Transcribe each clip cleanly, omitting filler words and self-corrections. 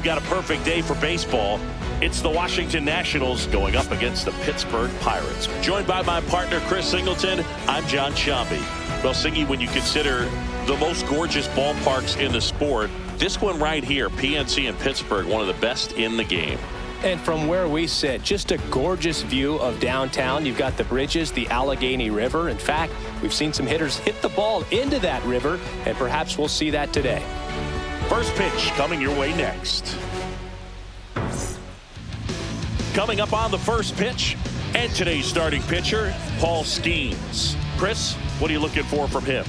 got a perfect day for baseball. It's the Washington Nationals going up against the Pittsburgh Pirates. Joined by my partner, Chris Singleton, I'm John Shambi. Well, Singy, when you consider the most gorgeous ballparks in the sport, this one right here, PNC in Pittsburgh, one of the best in the game. And from where we sit, just a gorgeous view of downtown. You've got the bridges, the Allegheny River. In fact, we've seen some hitters hit the ball into that river, and perhaps we'll see that today. First pitch coming your way next. Coming up on the first pitch, and today's starting pitcher, Paul Skeens. Chris, what are you looking for from him?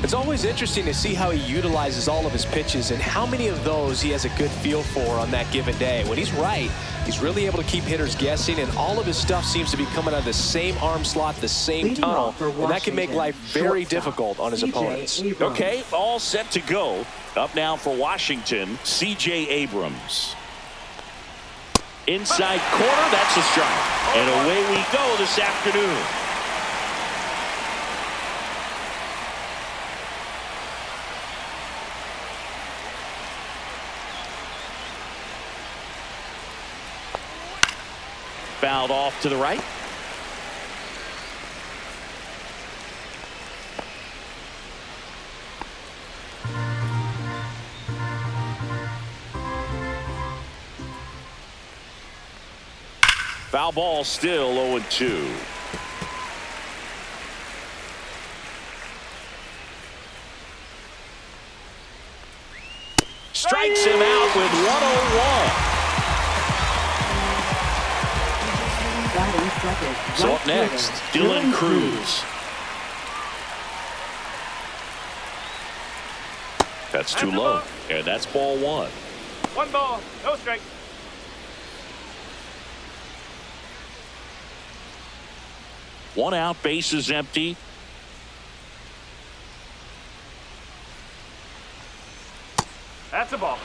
It's always interesting to see how he utilizes all of his pitches and how many of those he has a good feel for on that given day. When he's right, he's really able to keep hitters guessing, and all of his stuff seems to be coming out of the same arm slot, the same tunnel, and that can make life very difficult on his opponents. Okay, all set to go. Up now for Washington, C.J. Abrams. Inside corner, that's a strike. And away we go this afternoon. Fouled off to the right. Foul ball, still 0-2. Strikes him out with 101. So up next, Dylan Cruz. That's too low, and that's ball one. One ball, no strike. One out, bases empty. That's a ball.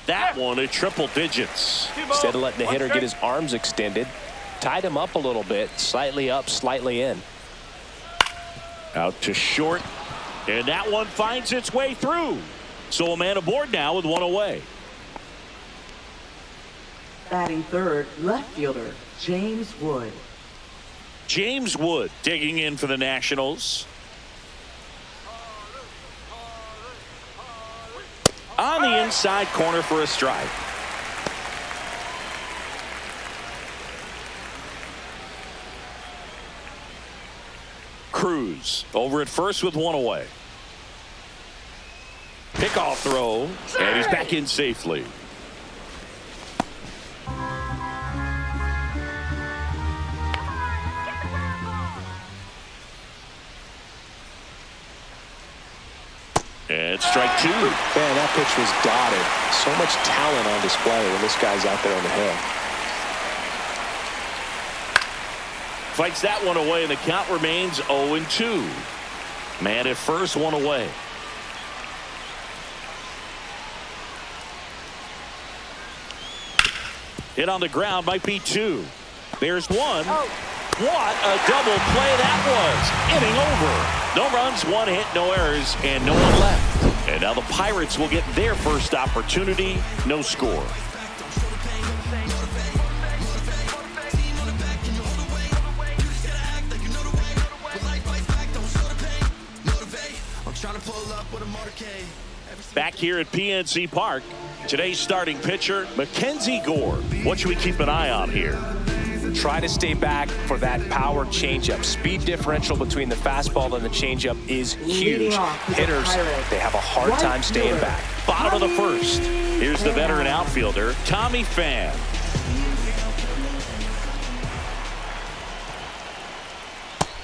That one at triple digits. Instead of letting the hitter get his arms extended, tied him up a little bit, slightly up, slightly in. Out to short, and that one finds its way through. So a man aboard now with one away. Batting third, left fielder, James Wood. James Wood digging in for the Nationals. On the inside corner for a strike. Cruz over at first with one away. Pickoff throw, and he's back in safely. And strike two. Man, that pitch was dotted. So much talent on display when this guy's out there on the hill. Fights that one away, and the count remains 0-2. Man at first, one away. Hit on the ground, might be two. There's one. What a double play that was. Inning over. No runs, one hit, no errors, and no one left. And now the Pirates will get their first opportunity. No score. Back here at PNC Park, today's starting pitcher, Mackenzie Gore. What should we keep an eye on here? Try to stay back for that power changeup. Speed differential between the fastball and the changeup is huge. Hitters, they have a hard time staying back. Bottom of the first. Here's the veteran outfielder, Tommy Pham.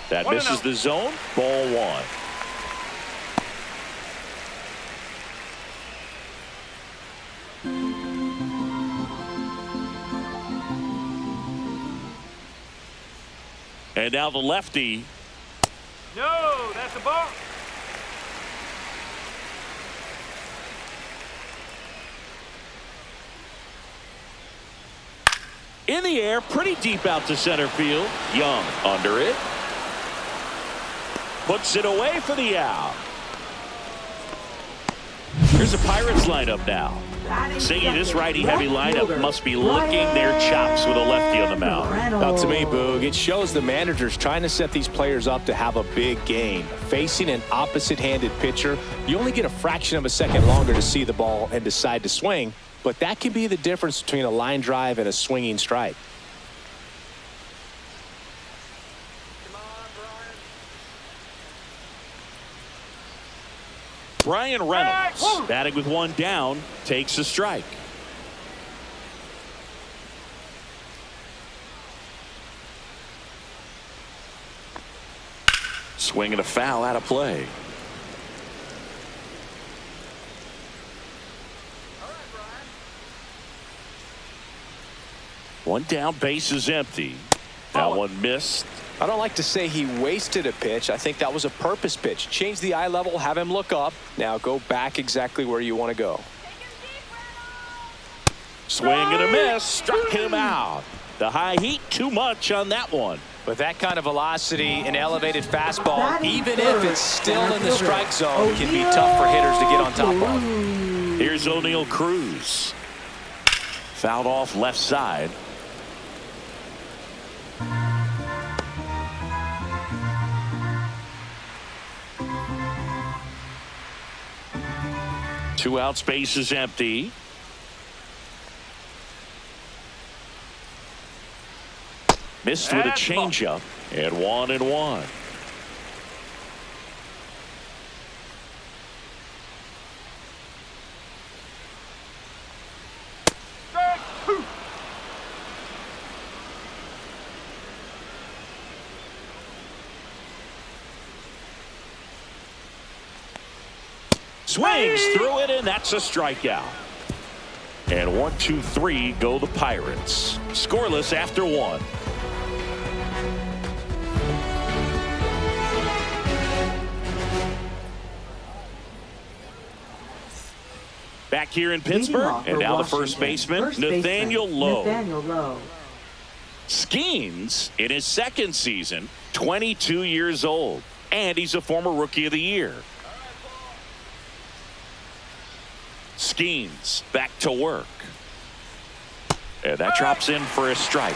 That misses the zone. Ball one. And now the lefty. No, that's a ball. In the air, pretty deep out to center field. Young under it. Puts it away for the out. Here's a Pirates lineup now. Singy, this righty-heavy lineup must be licking their chops with a lefty on the mound. Now, to me, Boog, it shows the manager's trying to set these players up to have a big game. Facing an opposite-handed pitcher, you only get a fraction of a second longer to see the ball and decide to swing, but that can be the difference between a line drive and a swinging strike. Brian Reynolds, batting with one down, takes a strike. Swing and a foul out of play. One down, base is empty. That one missed. I don't like to say he wasted a pitch. I think that was a purpose pitch. Change the eye level, have him look up. Now go back exactly where you want to go. Swing and a miss. Struck him out. The high heat, too much on that one. With that kind of velocity, an elevated fastball, even if it's still in the strike zone, can be tough for hitters to get on top of. Here's O'Neal Cruz. Fouled off left side. Two out, space is empty. Missed with a changeup, and 1-1. Swings through it, and that's a strikeout. And 1, 2, 3 go the Pirates. Scoreless after one. Back here in Pittsburgh, and now the first baseman, Nathaniel Lowe. Skeens, in his second season, 22 years old, and he's a former Rookie of the Year. Skeens back to work. And that drops in for a strike.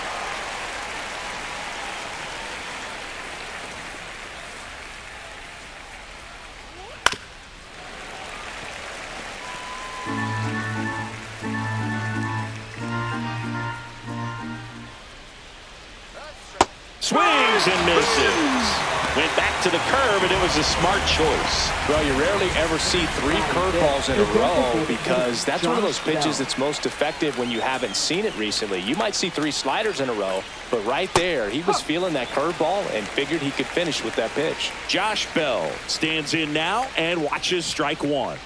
Swings and misses. Went back to the curve, and it was a smart choice. Well, you rarely ever see 3 curveballs in a row because that's one of those pitches that's most effective when you haven't seen it recently. You might see 3 sliders in a row, but right there, he was feeling that curveball and figured he could finish with that pitch. Josh Bell stands in now and watches strike one.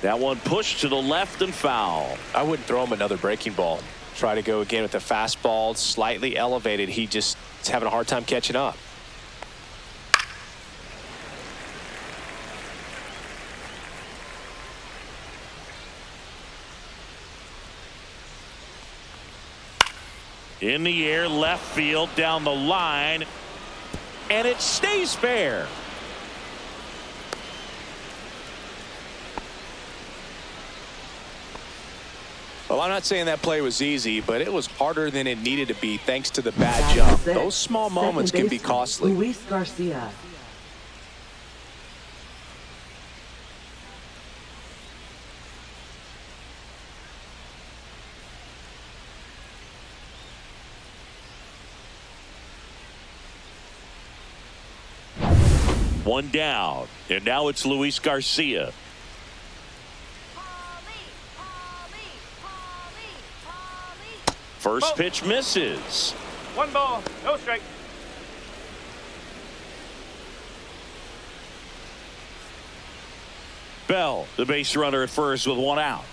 That one pushed to the left and foul. I wouldn't throw him another breaking ball. Try to go again with the fastball, slightly elevated. He just is having a hard time catching up. In the air, left field, down the line, and it stays fair. Well, I'm not saying that play was easy, but it was harder than it needed to be thanks to the bad jump. Those small moments can be costly. Luis Garcia. One down, and now it's Luis Garcia. First pitch misses. 1 ball, no strike. Bell, the base runner at first with 1 out.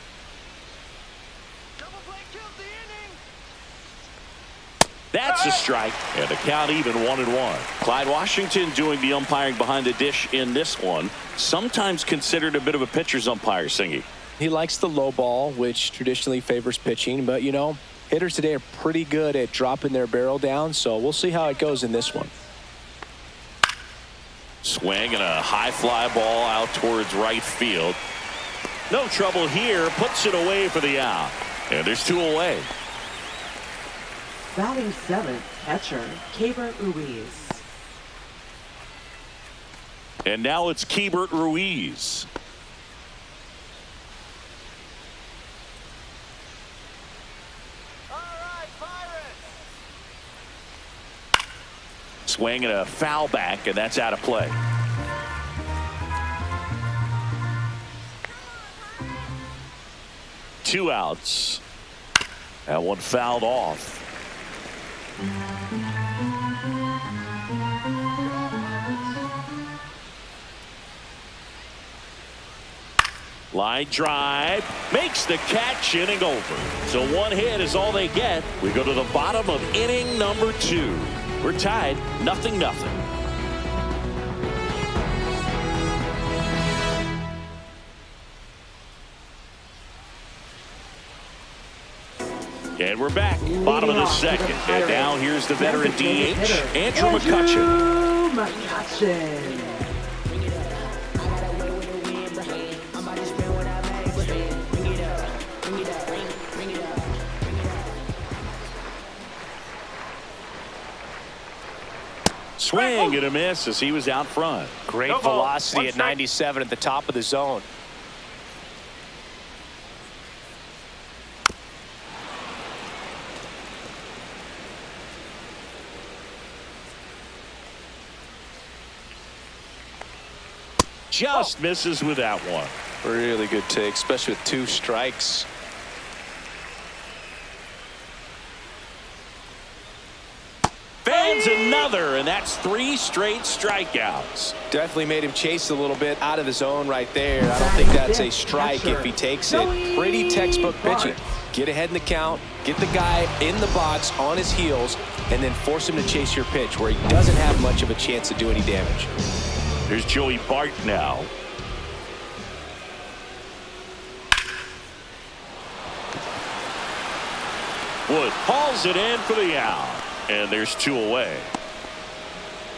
That's a strike, and the count even 1-1. Clyde Washington doing the umpiring behind the dish in this one. Sometimes considered a bit of a pitcher's umpire, Singy. He likes the low ball, which traditionally favors pitching, but you know, hitters today are pretty good at dropping their barrel down, so we'll see how it goes in this one. Swing and a high fly ball out towards right field. No trouble here, puts it away for the out, and there's 2 away. Batting seventh, catcher, Keibert Ruiz. And now it's Keibert Ruiz. Swing and a foul back, and that's out of play. Two outs. That one fouled off. Line drive, makes the catch, inning over. So 1 hit is all they get. We go to the bottom of inning number 2. We're tied, 0-0. And we're back, bottom of the second. And now here's the veteran DH, Andrew McCutchen. Swing and a miss as he was out front. Great velocity at 97 at the top of the zone. Just misses with that one. Really good take, especially with 2 strikes. Fans another, and that's 3 straight strikeouts. Definitely made him chase a little bit out of the zone right there. I don't think that's a strike if he takes it. Pretty textbook pitching. Get ahead in the count, get the guy in the box on his heels, and then force him to chase your pitch where he doesn't have much of a chance to do any damage. Here's Joey Bart now. Wood hauls it in for the out. And there's 2 away.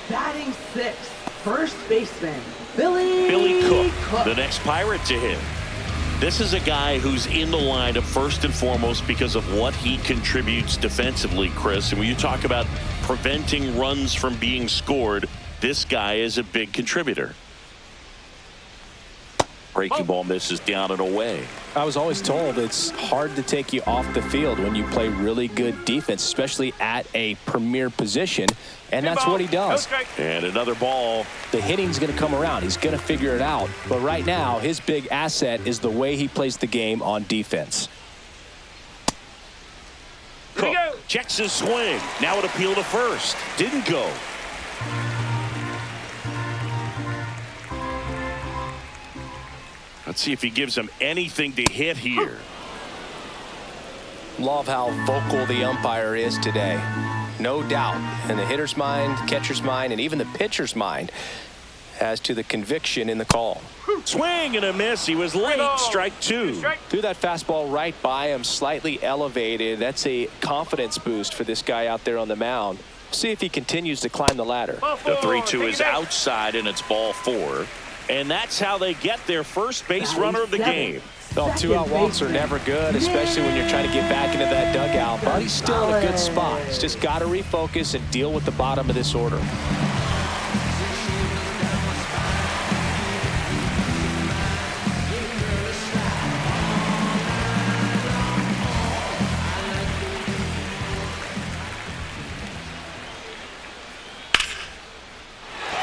Batting sixth, first baseman, Billy Cook, the next Pirate to hit. This is a guy who's in the lineup first and foremost because of what he contributes defensively, Chris. And when you talk about preventing runs from being scored, this guy is a big contributor. Breaking ball misses down and away. I was always told it's hard to take you off the field when you play really good defense, especially at a premier position, and that's what he does. And another ball. The hitting's going to come around. He's going to figure it out. But right now, his big asset is the way he plays the game on defense. Cook checks his swing. Now an appeal to first. Didn't go. Let's see if he gives him anything to hit here. Love how vocal the umpire is today. No doubt in the hitter's mind, catcher's mind, and even the pitcher's mind as to the conviction in the call. Swing and a miss. He was late. Strike 2. Threw that fastball right by him, slightly elevated. That's a confidence boost for this guy out there on the mound. See if he continues to climb the ladder. The 3-2 is outside, and it's ball 4. And that's how they get their first base runner of the game. Well, 2-out walks are never good, especially when you're trying to get back into that dugout. But he's still in a good spot. He's just got to refocus and deal with the bottom of this order.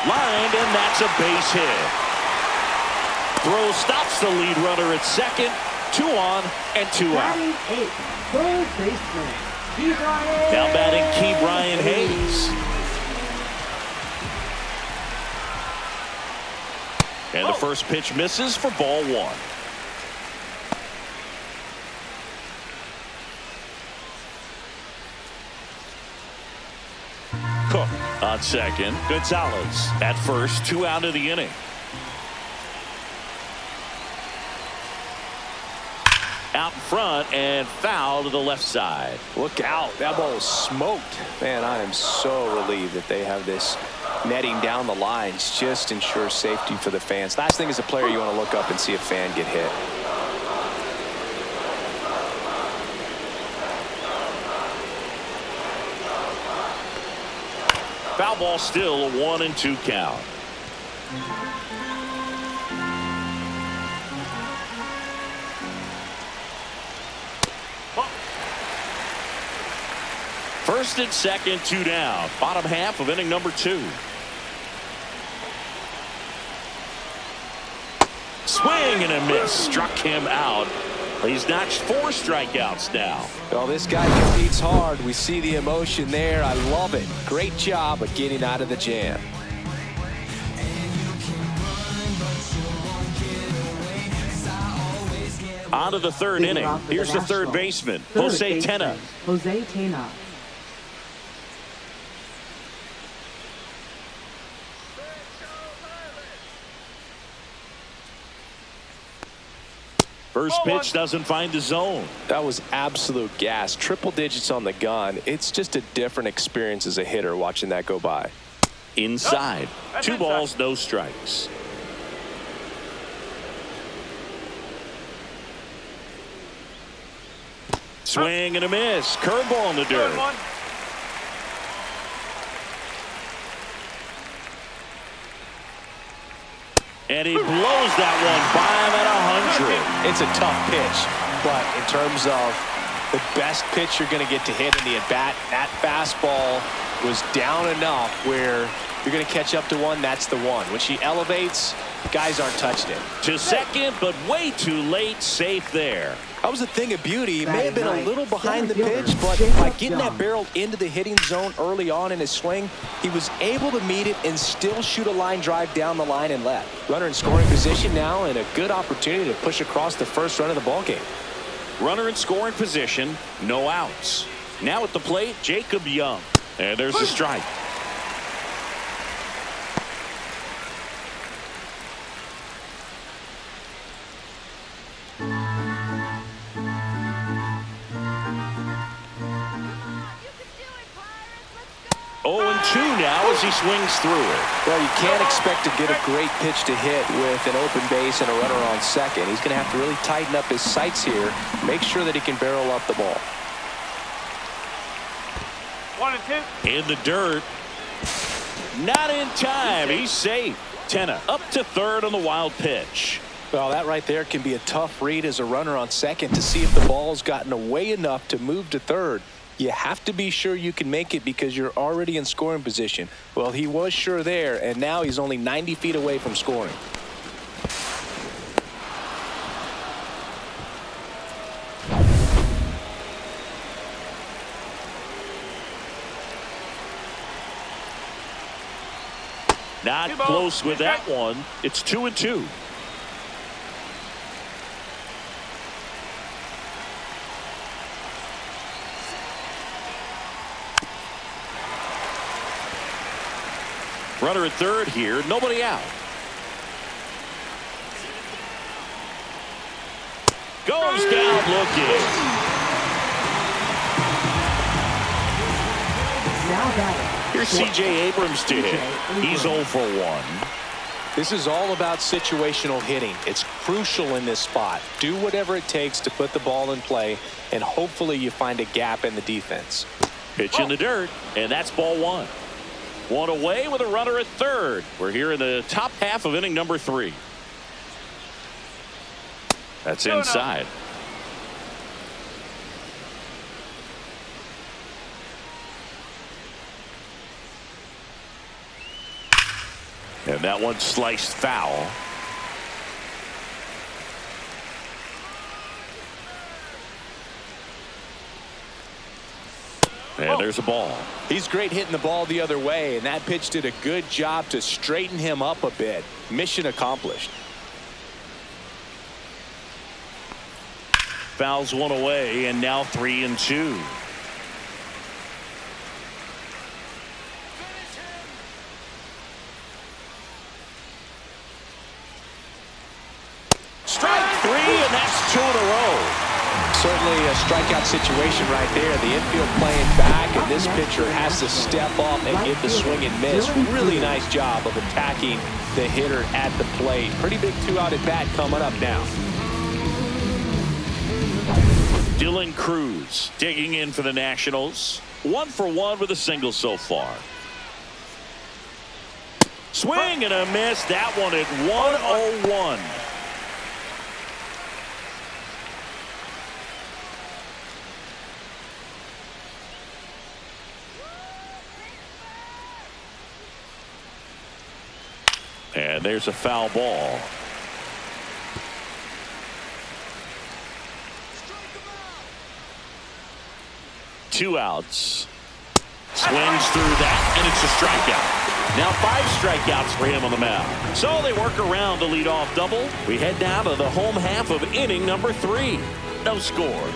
Lined, and that's a base hit. Throw stops the lead runner at second. 2 on and 2 out. Batting eighth, third baseman, Keibert. Now batting Keibert Hayes. And the first pitch misses for ball 1. on second. Gonzalez at first, 2 out of the inning. Out in front and foul to the left side. Look out. That ball is smoked. Man, I am so relieved that they have this netting down the lines. Just ensures safety for the fans. Last thing as a player, you want to look up and see a fan get hit. Foul ball, still a 1-2 count. First and second, 2 down. Bottom half of inning number 2. Swing and a miss. Struck him out. He's notched 4 strikeouts now. Well, this guy competes hard. We see the emotion there. I love it. Great job of getting out of the jam. On to the third inning. Here's the third baseman, Jose Tena. Jose Tena. First pitch doesn't find the zone. That was absolute gas. Triple digits on the gun. It's just a different experience as a hitter watching that go by. Inside. 2 balls, no strikes. Swing and a miss. Curveball in the dirt. And he blows that one by him at 100. It's a tough pitch, but in terms of the best pitch you're going to get to hit in the at-bat, that fastball was down enough where you're going to catch up to one. That's the one. When she elevates, guys aren't touching it. To second, but way too late. Safe there. That was a thing of beauty. He may have been a little behind the pitch, but by getting that barrel into the hitting zone early on in his swing, he was able to meet it and still shoot a line drive down the line and left. Runner in scoring position now, and a good opportunity to push across the first run of the ballgame. Runner in scoring position, no outs. Now at the plate, Jacob Young. And there's a strike. Now as he swings through it. Well, you can't expect to get a great pitch to hit with an open base and a runner on second. He's going to have to really tighten up his sights here, make sure that he can barrel up the ball. 1 and 2. In the dirt. Not in time. He's safe. Tena up to third on the wild pitch. Well, that right there can be a tough read as a runner on second to see if the ball's gotten away enough to move to third. You have to be sure you can make it because you're already in scoring position. Well, he was sure there, and now he's only 90 feet away from scoring. Not close with that one. It's 2-2. Runner at third here, nobody out. Goes down looking. Now batting. Here's C.J. Abrams to hit. He's 0 for 1. This is all about situational hitting. It's crucial in this spot. Do whatever it takes to put the ball in play, and hopefully you find a gap in the defense. Pitch in the dirt, and that's ball 1. 1 away with a runner at third. We're here in the top half of inning number 3. That's inside. And that one sliced foul. And there's a ball. He's great hitting the ball the other way, and that pitch did a good job to straighten him up a bit. Mission accomplished. Fouls 1 away, and now 3-2. definitely a strikeout situation right there. The infield playing back, and this pitcher has to step up and get the swing and miss. Really nice job of attacking the hitter at the plate. Pretty big two-out at bat coming up now. Dylan Cruz digging in for the Nationals. 1 for 1 with a single so far. Swing and a miss. That one at 101. And there's a foul ball. Two outs. Swings through that, and it's a strikeout. Now 5 strikeouts for him on the mound. So they work around the leadoff double. We head down to the home half of inning number 3. No score.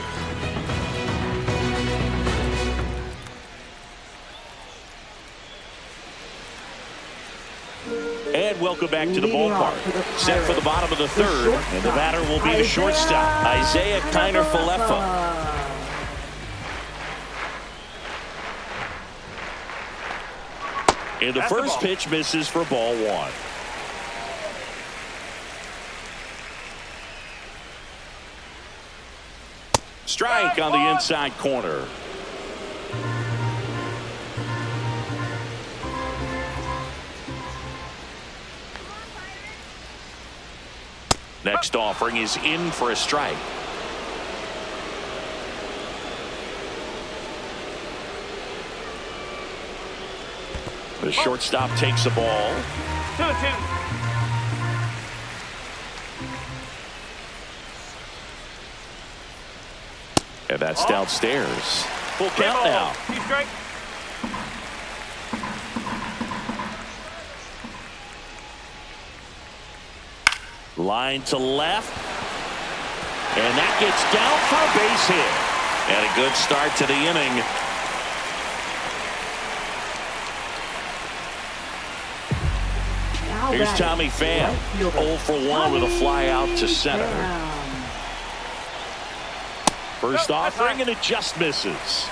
And welcome back to the ballpark. Set for the bottom of the 3rd, and the batter will be the shortstop, Isaiah Kiner-Falefa. And the first pitch misses for ball 1. Strike on the inside corner. Next offering is in for a strike. The shortstop takes the ball. 2-2. And that's downstairs. Full count now. 2 strikes. Line to left. And that gets down for a base hit. And a good start to the inning. Here's Tommy Pham, 0 for 1 with a fly out to center. First offering, and it just misses.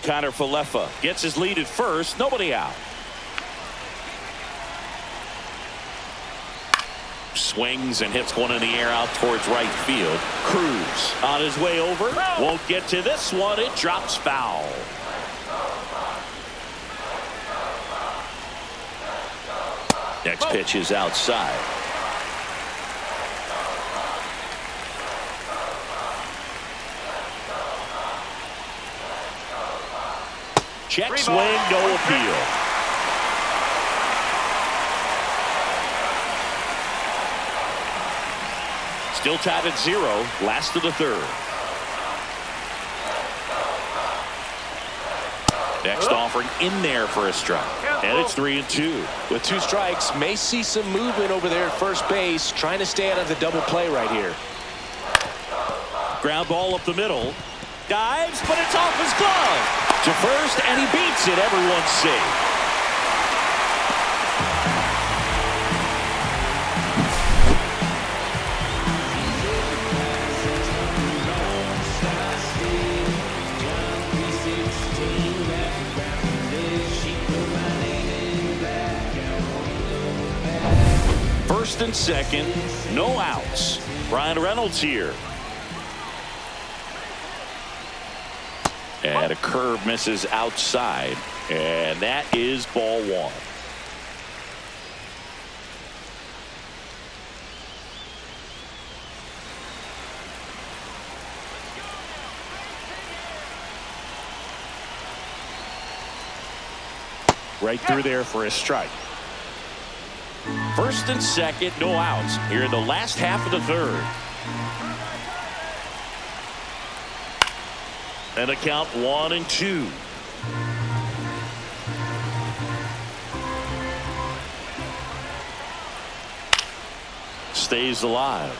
Kiner-Falefa gets his lead at first, nobody out. Swings and hits one in the air out towards right field. Cruz on his way over. Won't get to this one. It drops foul. Next pitch is outside. Check swing, no appeal. Still tied at 0, last of the 3rd. Next offering in there for a strike. And it's 3-2. With 2 strikes, may see some movement over there at first base, trying to stay out of the double play right here. Ground ball up the middle. Dives, but it's off his glove. To first, and he beats it. Everyone's safe. First and second, no outs. Brian Reynolds here. And a curve misses outside. And that is ball 1. Right through there for a strike. First and second, no outs here in the last half of the 3rd. And a count 1-2. Stays alive.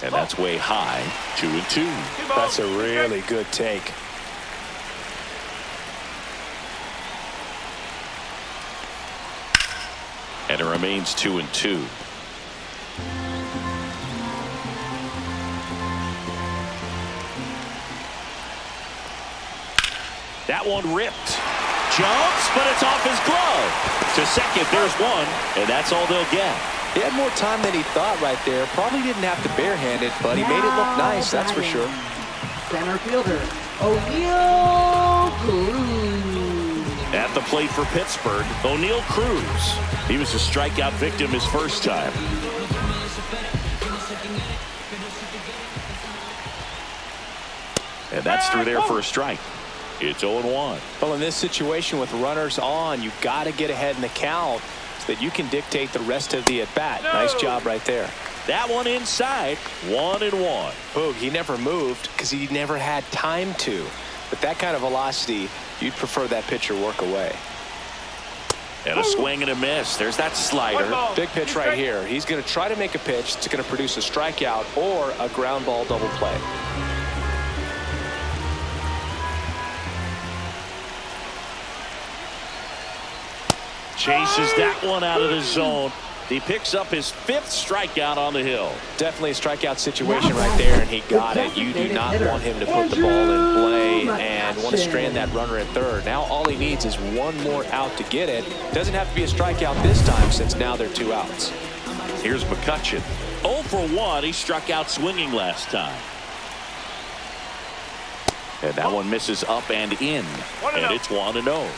And that's way high. 2-2. That's a really good take. And it remains 2-2. That one ripped. Jumps, but it's off his glove. To second, there's one, and that's all they'll get. He had more time than he thought right there. Probably didn't have to barehand it, but he made it look nice, that's for sure. Center fielder, O'Neal Cruz. At the plate for Pittsburgh, O'Neal Cruz. He was a strikeout victim his first time. And that's through there for a strike. It's 0-1. Well, in this situation with runners on, you've got to get ahead in the count so that you can dictate the rest of the at-bat. Nice job right there. That one inside, 1-1. Boog, he never moved because he never had time to. But that kind of velocity, you'd prefer that pitcher work away. And a swing and a miss. There's that slider. Big pitch right here. He's going to try to make a pitch that's going to produce a strikeout or a ground ball double play. Chases that one out of the zone. He picks up his 5th strikeout on the hill. Definitely a strikeout situation right there, and he got it. You do not want him to put the ball in play and want to strand that runner at third. Now all he needs is one more out to get it. Doesn't have to be a strikeout this time since now they're 2 outs. Here's McCutchen. 0 for 1. He struck out swinging last time. And that one misses up and in. And it's 1-0.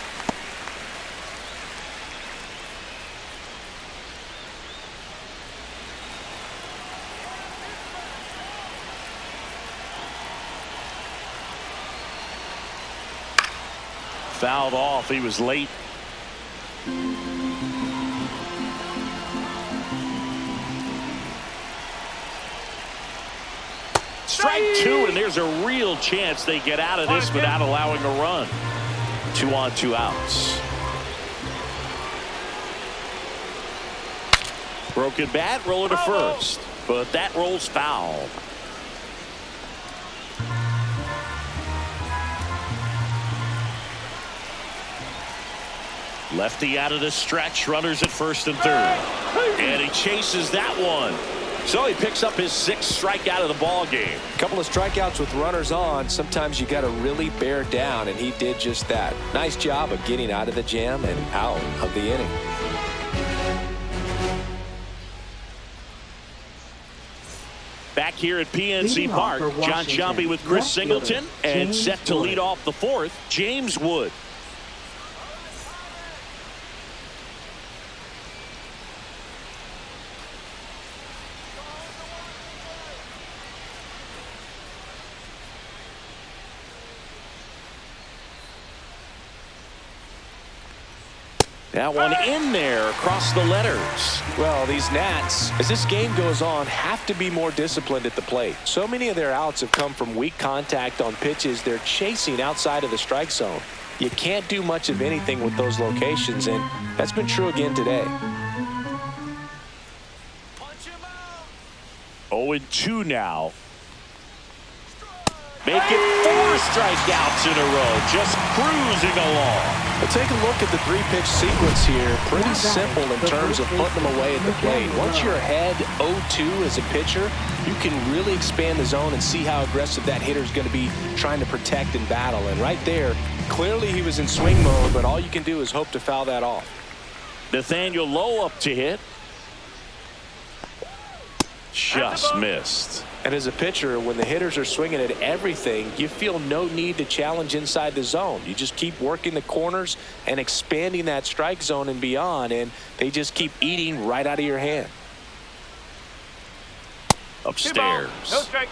Fouled off. He was late. Strike 2, and there's a real chance they get out of this without allowing a run. 2 on, 2 outs. Broken bat, roller to first, but that rolls foul. Lefty out of the stretch, runners at first and third. And he chases that one. So he picks up his 6th strikeout of the ball game. A couple of strikeouts with runners on. Sometimes you got to really bear down, and he did just that. Nice job of getting out of the jam and out of the inning. Back here at PNC Park, John Sciambi with Chris Singleton, and set to lead off the 4th, James Wood. That one in there across the letters. Well, these Nats, as this game goes on, have to be more disciplined at the plate. So many of their outs have come from weak contact on pitches they're chasing outside of the strike zone. You can't do much of anything with those locations, and that's been true again today. 0-2 now. Make it 4 strikeouts in a row, just cruising along. But take a look at the 3-pitch sequence here. Pretty simple in terms of putting them away at the plate. Once you're ahead 0-2 as a pitcher, you can really expand the zone and see how aggressive that hitter is going to be trying to protect and battle. And right there, clearly he was in swing mode, but all you can do is hope to foul that off. Nathaniel Lowe up to hit. Just missed. And as a pitcher, when the hitters are swinging at everything, you feel no need to challenge inside the zone. You just keep working the corners and expanding that strike zone and beyond, and they just keep eating right out of your hand. Upstairs. No strike.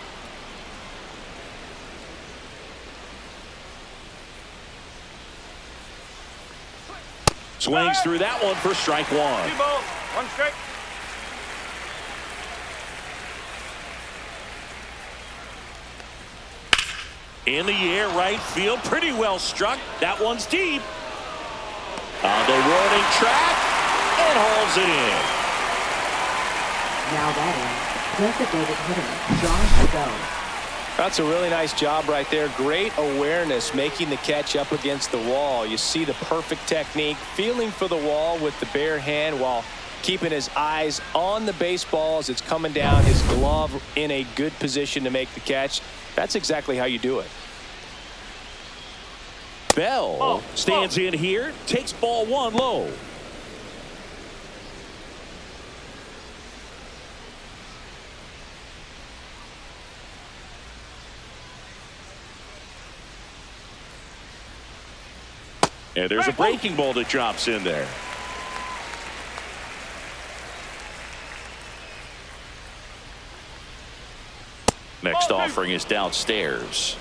Swings through that one for strike 1. 2 balls, 1 strike. In the air, right field, pretty well struck. That one's deep. On the warning track, and hauls it in. Now batting, Designated hitter, John Bell. That's a really nice job right there. Great awareness making the catch up against the wall. You see the perfect technique, feeling for the wall with the bare hand while keeping his eyes on the baseball as it's coming down, his glove in a good position to make the catch. That's exactly how you do it. Bell stands in here, takes ball one low. And there's a breaking ball that drops in there. Next offering is downstairs.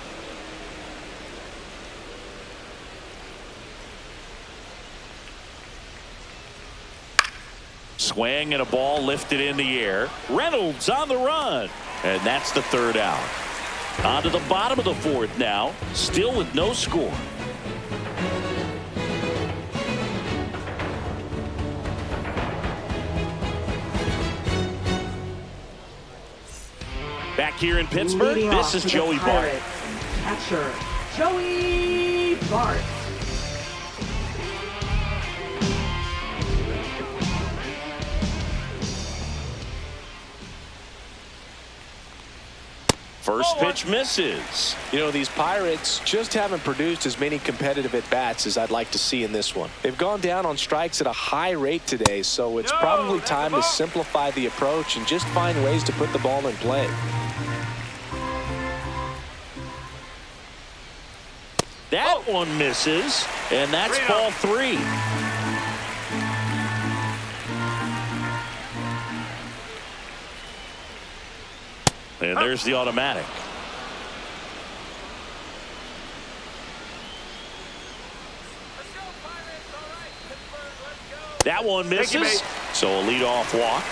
Swing and a ball lifted in the air. Reynolds on the run. And that's the third out. On to the bottom of the fourth now. Still with no score. Back here in Pittsburgh, this is Joey Bart. Catcher, Joey Bart. First pitch misses. You know, these Pirates just haven't produced as many competitive at-bats as I'd like to see in this one. They've gone down on strikes at a high rate today, so it's probably time to simplify the approach and just find ways to put the ball in play. That one misses, and that's ball three. And there's the automatic. That one misses. So a leadoff walk.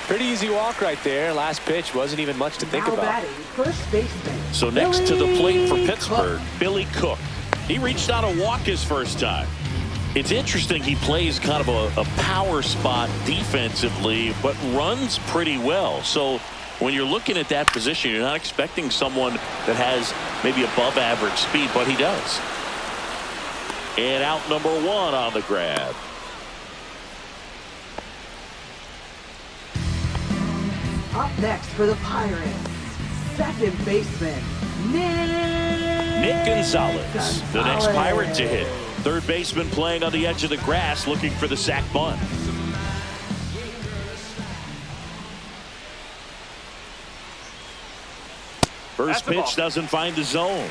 Pretty easy walk right there. Last pitch wasn't even much to think Now about. batting, first baseman. So next to the plate for Billy Pittsburgh, Cook. Billy Cook. He reached out a walk his first time. It's interesting he plays kind of a power spot defensively, but runs pretty well. So when you're looking at that position, you're not expecting someone that has maybe above average speed, but he does. And out number one on the grab. Up next for the Pirates, second baseman, Nick Gonzalez, the next Pirate to hit. Third baseman playing on the edge of the grass looking for the sac bunt. First pitch doesn't find the zone.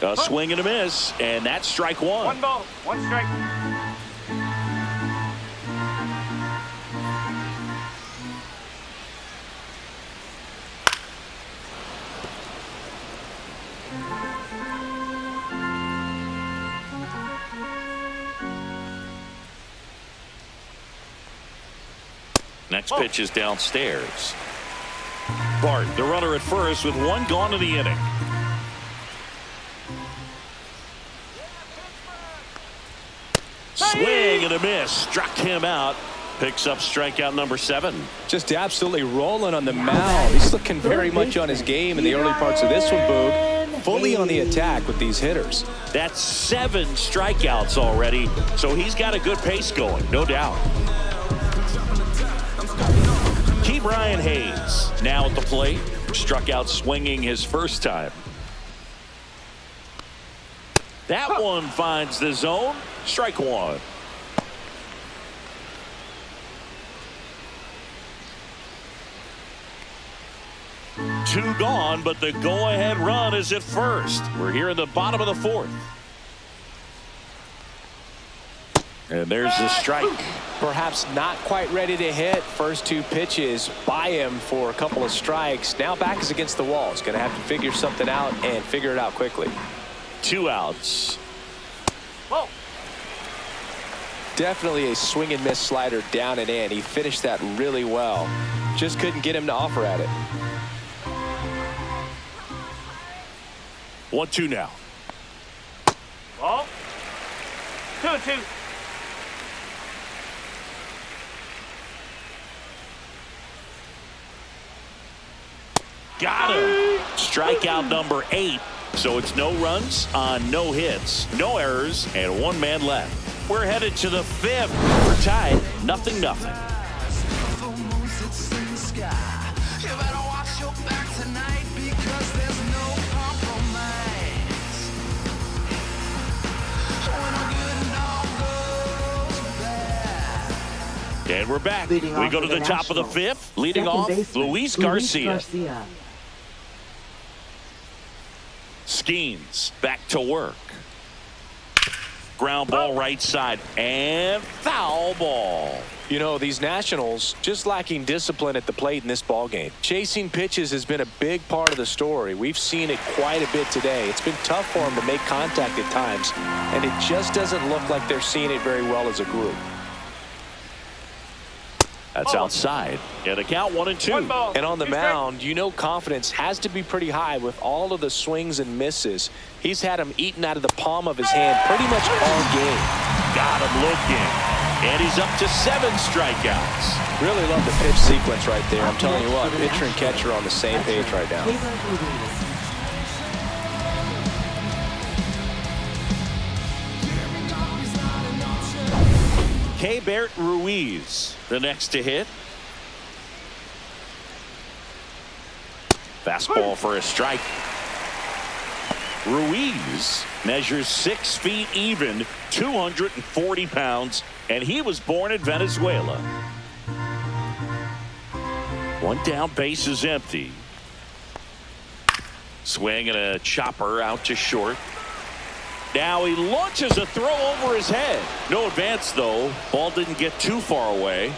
A swing and a miss, and that's strike one. One ball, one strike. Next pitch is downstairs. Bart, the runner at first, with one gone in the inning. Swing and a miss. Struck him out. Picks up strikeout number 7. Just absolutely rolling on the mound. He's looking very much on his game in the early parts of this one, Boog. Fully on the attack with these hitters. That's 7 strikeouts already, so he's got a good pace going, no doubt. Brian Hayes now at the plate. Struck out swinging his first time. That one finds the zone. Strike one. Two gone, but the go-ahead run is at first. We're here in the bottom of the fourth. And there's the strike. Perhaps not quite ready to hit. First 2 pitches by him for a couple of strikes. Now back is against the wall. He's going to have to figure something out and figure it out quickly. 2 outs. Whoa. Definitely a swing and miss slider down and in. He finished that really well. Just couldn't get him to offer at it. 1-2 now. Ball. 2-2. Got him. Strikeout number 8. So it's no runs on no hits, no errors, and 1 man left. We're headed to the 5th. We're tied 0-0. And we're back. We go to the top of the 5th. Leading off, Luis Garcia. Skeens back to work. Ground ball right side and foul ball. You know, these Nationals just lacking discipline at the plate in this ball game. Chasing pitches has been a big part of the story. We've seen it quite a bit today. It's been tough for them to make contact at times, and it just doesn't look like they're seeing it very well as a group. That's outside. And a count 1-2. And on the mound, you know confidence has to be pretty high with all of the swings and misses. He's had him eaten out of the palm of his hand pretty much all game. Got him looking. And he's up to 7 strikeouts. Really love the pitch sequence right there. I'm telling you what, pitcher and catcher are on the same page right now. Keibert Ruiz, the next to hit. Fastball for a strike. Ruiz measures 6 feet even, 240 pounds, and he was born in Venezuela. 1 down, base is empty. Swing and a chopper out to short. Now he launches a throw over his head. No advance, though. Ball didn't get too far away.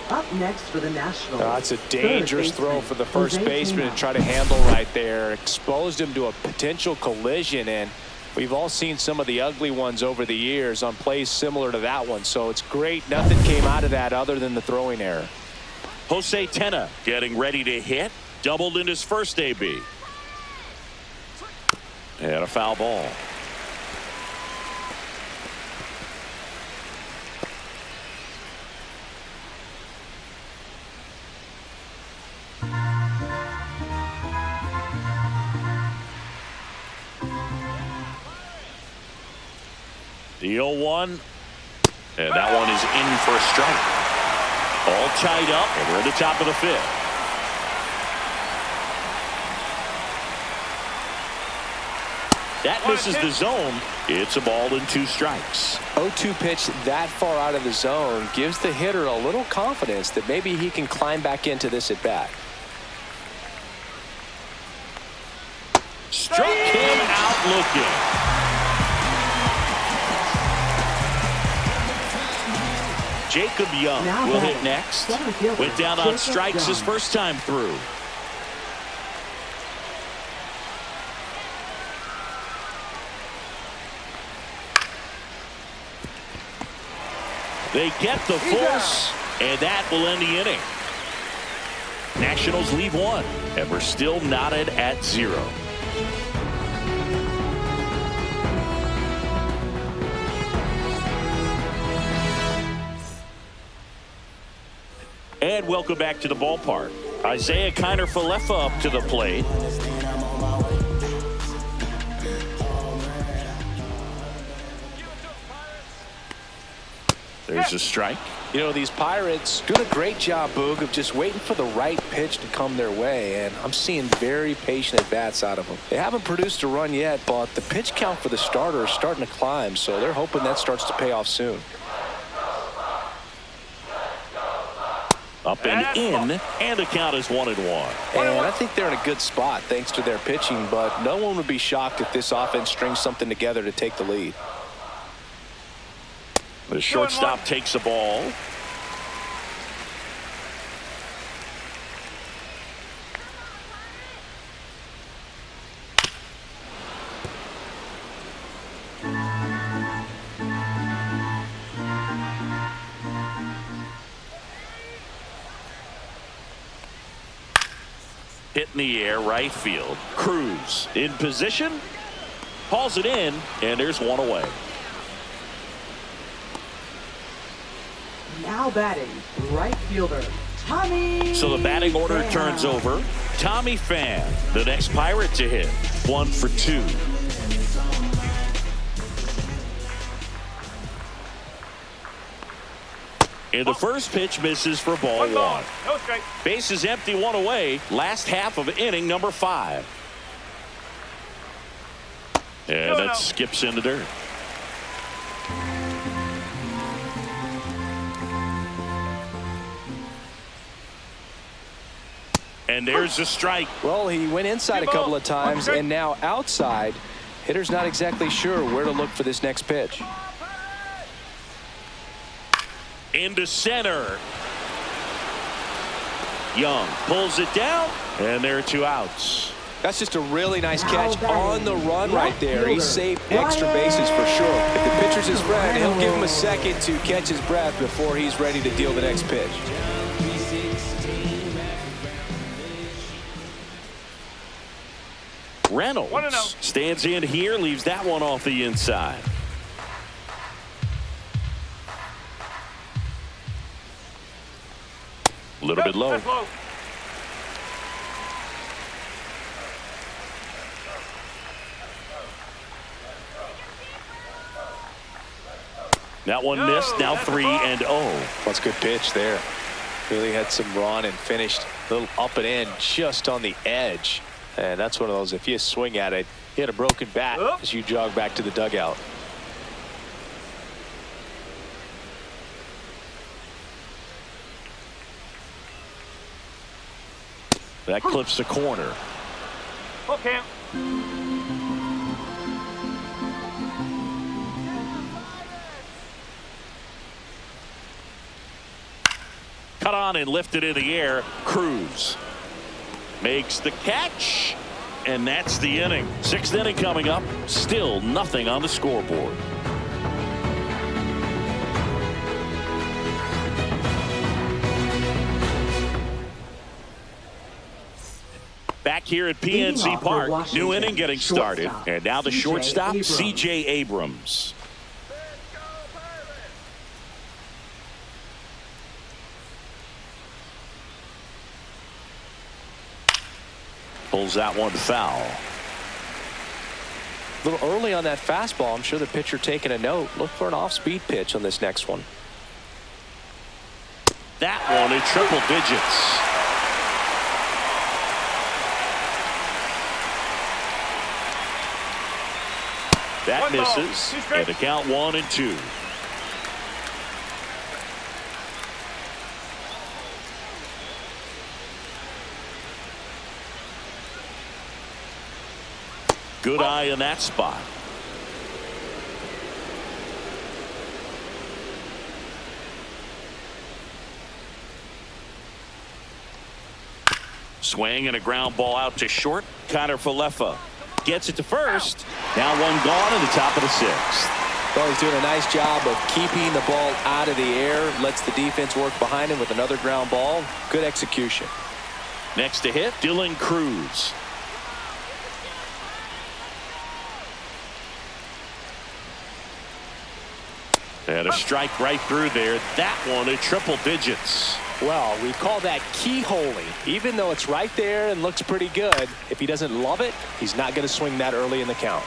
Up next for the Nationals. That's a dangerous throw for the first baseman to try to handle right there. Exposed him to a potential collision, and we've all seen some of the ugly ones over the years on plays similar to that one. So it's great. Nothing came out of that other than the throwing error. Jose Tena getting ready to hit. Doubled in his first AB. And a foul ball. The 0-1, and that one is in for a strike. All tied up, and we're at the top of the 5th. That misses the zone. It's a ball and 2 strikes. 0-2 pitch that far out of the zone gives the hitter a little confidence that maybe he can climb back into this at bat. Struck him out looking. Jacob Young will hit next. Went down on strikes his first time through. They get the force, and that will end the inning. Nationals leave 1, and we're still knotted at 0. And welcome back to the ballpark. Isaiah Kiner-Falefa up to the plate. There's a strike. You know, these Pirates doing a great job, Boog, of just waiting for the right pitch to come their way, and I'm seeing very patient at-bats out of them. They haven't produced a run yet, but the pitch count for the starter is starting to climb, so they're hoping that starts to pay off soon. Up and in, and the count is 1-1. And I think they're in a good spot thanks to their pitching, but no one would be shocked if this offense strings something together to take the lead. The shortstop takes a ball. Hit in the air, right field. Cruz in position. Hauls it in, and there's one away. Now batting, right fielder, Tommy. So the batting order Pham. turns over. Tommy Pham, the next Pirate to hit. 1 for 2. And the first pitch misses for ball 1. No strike. Base is empty, 1 away. Last half of inning number 5. And that skips into dirt. And there's a strike. Well, he went inside a couple of times and now outside. Hitter's not exactly sure where to look for this next pitch. Into center. Young pulls it down, and there are 2 outs. That's just a really nice catch on the run right there. He saved extra bases for sure. If the pitcher's his friend, he'll give him a second to catch his breath before he's ready to deal the next pitch. Reynolds stands in here, leaves that one off the inside. A little bit low. That one missed. Now 3-0. That's a good pitch there. Really had some run and finished a little up and in just on the edge. And that's one of those, if you swing at it, you hit a broken bat as you jog back to the dugout. That clips the corner. Okay. Cut on and lifted in the air. Cruz makes the catch, and that's the inning. 6th inning coming up. Still nothing on the scoreboard. Back here at PNC Park, new inning getting started, and now the shortstop, C.J. Abrams. Pulls that one foul. A little early on that fastball. I'm sure the pitcher taking a note. Look for an off-speed pitch on this next one. That one in triple digits. That misses, and the count 1-2. Good eye in that spot. Swing and a ground ball out to short. Connor Falefa gets it to first. Now one gone in the top of the 6th. Well, he's doing a nice job of keeping the ball out of the air. Lets the defense work behind him with another ground ball. Good execution. Next to hit, Dylan Cruz. And a strike right through there. That one in triple digits. Well, we call that keyholing. Even though it's right there and looks pretty good, if he doesn't love it, he's not going to swing that early in the count.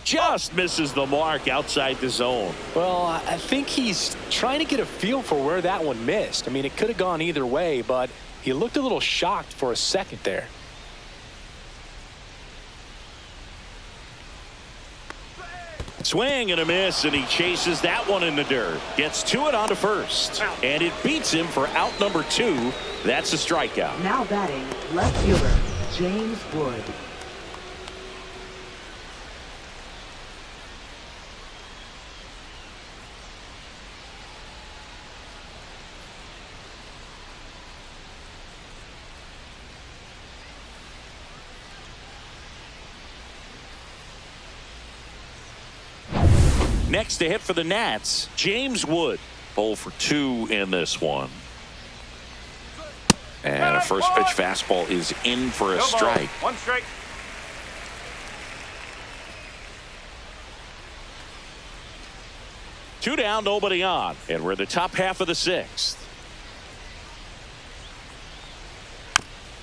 Just misses the mark outside the zone. Well, I think he's trying to get a feel for where that one missed. I mean, it could have gone either way, but he looked a little shocked for a second there. Swing and a miss, and he chases that one in the dirt. Gets to it onto first. And it beats him for out number 2. That's a strikeout. Now batting, left fielder, James Wood. Next to hit for the Nats, James Wood. 0 for 2 in this one. And a first pitch fastball is in for a strike. 1 strike. 2 down, nobody on. And we're in the top half of the 6th.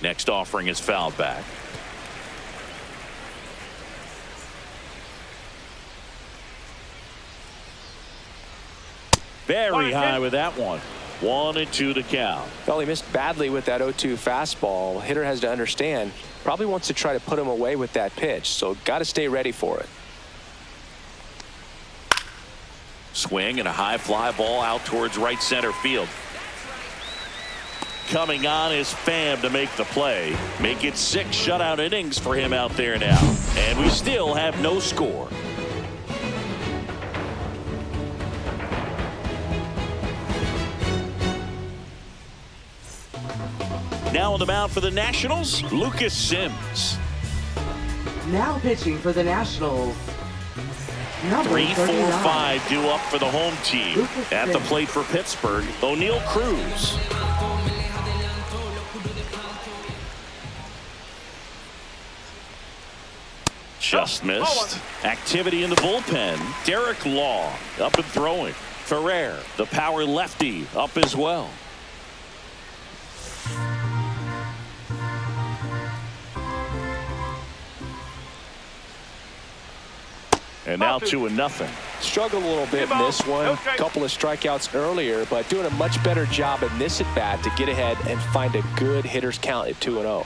Next offering is fouled back. Very high with that one. 1-2 to count. Well, he missed badly with that 0-2 fastball. Hitter has to understand, probably wants to try to put him away with that pitch, so got to stay ready for it. Swing and a high fly ball out towards right center field. Coming on is Pham to make the play. Make it 6 shutout innings for him out there now. And we still have no score. Now on the mound for the Nationals, Lucas Sims. Now pitching for the Nationals, number 3, 4, 39. 5 due up for the home team. Lucas At the Sims. plate for Pittsburgh, O'Neal Cruz. Just missed. Activity in the bullpen. Derek Law up and throwing. Ferrer, the power lefty, up as well. And now 2-0. Struggled a little bit in this one. A couple of strikeouts earlier, but doing a much better job in this at bat to get ahead and find a good hitter's count at 2-0.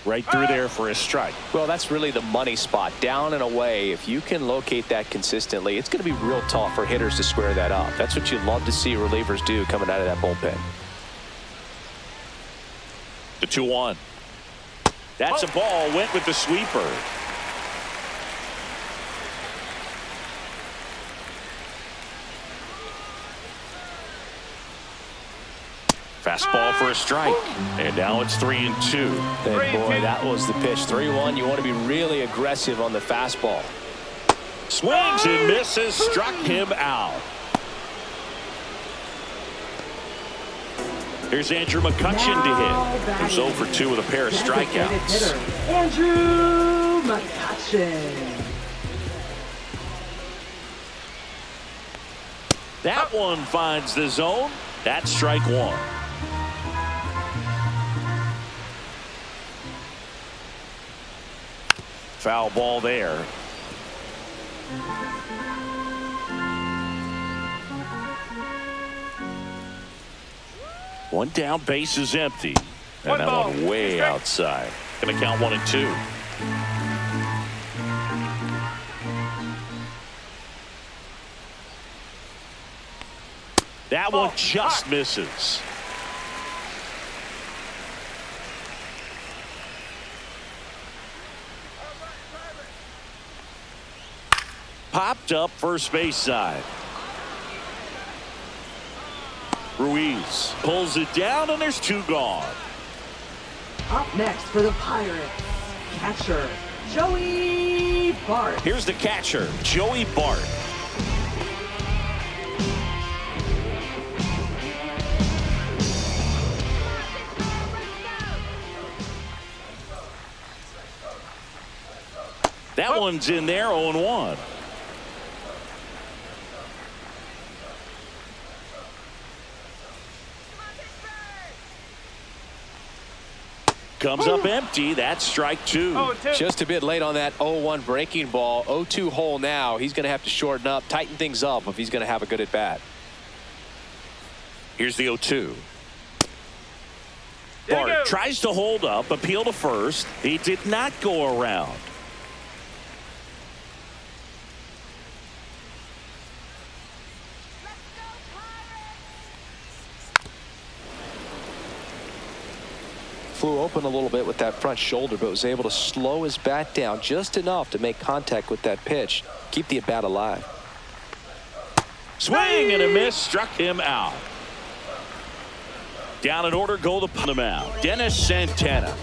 Right through there for a strike. Well, that's really the money spot. Down and away. If you can locate that consistently, it's going to be real tough for hitters to square that up. That's what you'd love to see relievers do coming out of that bullpen. The 2-1. That's a ball. Went with the sweeper. Fastball for a strike. And now it's 3-2. And boy, that was the pitch. 3-1. You want to be really aggressive on the fastball. Swings and misses. Struck him out. Here's Andrew McCutchen to hit. Who's 0 for 2 with a pair of strikeouts. Hitter, Andrew McCutchen. That one finds the zone. That's strike 1. Foul ball there. One down, base is empty. And that one way outside. Gonna count 1-2. That one just misses. Popped up first base side. Ruiz pulls it down, and there's 2 gone. Up next for the Pirates, catcher Joey Bart. Here's the catcher, Joey Bart. That one's in there, 0-1. Comes up empty. That's strike 2. Just a bit late on that 0-1 breaking ball. 0-2 hole now. He's going to have to shorten up, tighten things up if he's going to have a good at bat. Here's the 0-2. Bart tries to hold up, appeal to first. He did not go around. Flew open a little bit with that front shoulder, but was able to slow his bat down just enough to make contact with that pitch, keep the at bat alive. Swing and a miss, struck him out. Down in order, go the mound. Dennis Santana.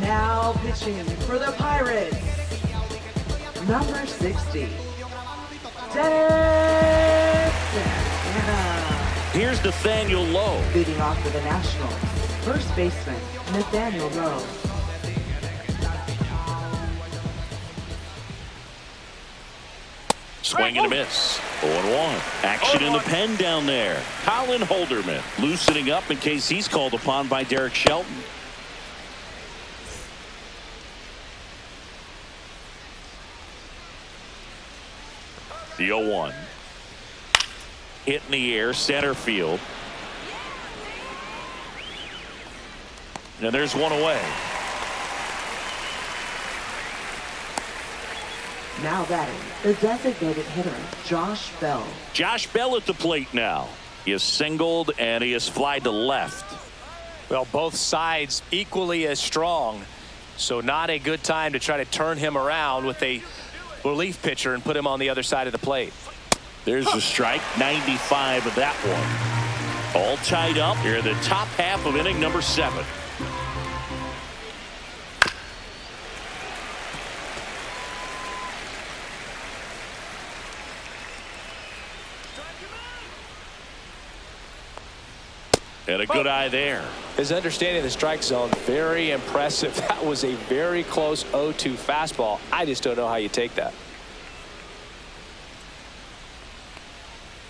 Now pitching for the Pirates, number 60, Dennis Santana. Here's Nathaniel Lowe. Leading off for the Nationals, first baseman Nathaniel Lowe. Swing and a miss. 0-1. Action in the pen down there. Colin Holderman loosening up in case he's called upon by Derek Shelton. The 0-1. Hit in the air, center field. And there's one away. Now batting, the designated hitter, Josh Bell. Josh Bell at the plate now. He is singled and he is flied to left. Well, both sides equally as strong. So not a good time to try to turn him around with a relief pitcher and put him on the other side of the plate. There's a strike. 95 of that one. All tied up here in the top half of inning number 7. And a good eye there. His understanding of the strike zone, very impressive. That was a very close 0-2 fastball. I just don't know how you take that.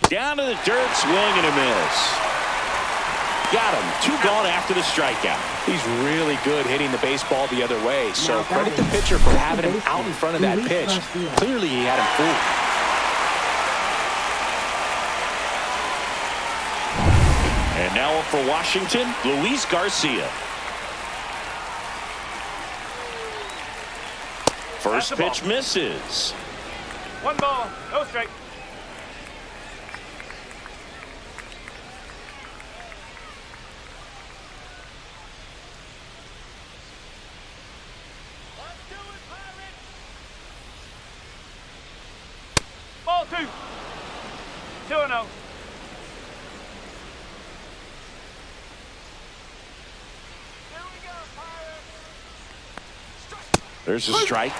Down to the dirt, swing and a miss. Got him. 2 gone after the strikeout. He's really good hitting the baseball the other way. So credit the pitcher for having him out in front of that pitch. Clearly he had him fooled. And now up for Washington, Luis Garcia. First pitch misses. 1 ball, no strike. Ball 2. 2-0. There's a strike.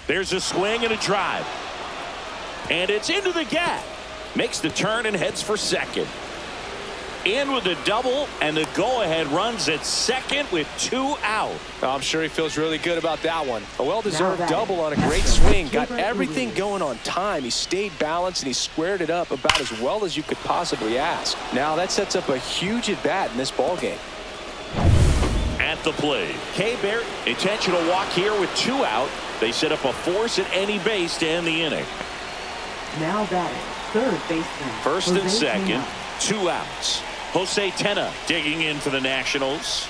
There's a swing and a drive. And it's into the gap. Makes the turn and heads for second. In with a double, and the go-ahead runs at second with 2 out. I'm sure he feels really good about that one. A well-deserved double on a great swing. Got everything going on time. He stayed balanced, and he squared it up about as well as you could possibly ask. Now that sets up a huge at-bat in this ballgame. At the plate, K-Bear, intentional walk here with 2 out. They set up a force at any base to end the inning. Now batting, third baseman. First and Jose second, Tena. 2 outs. Jose Tena digging in for the Nationals.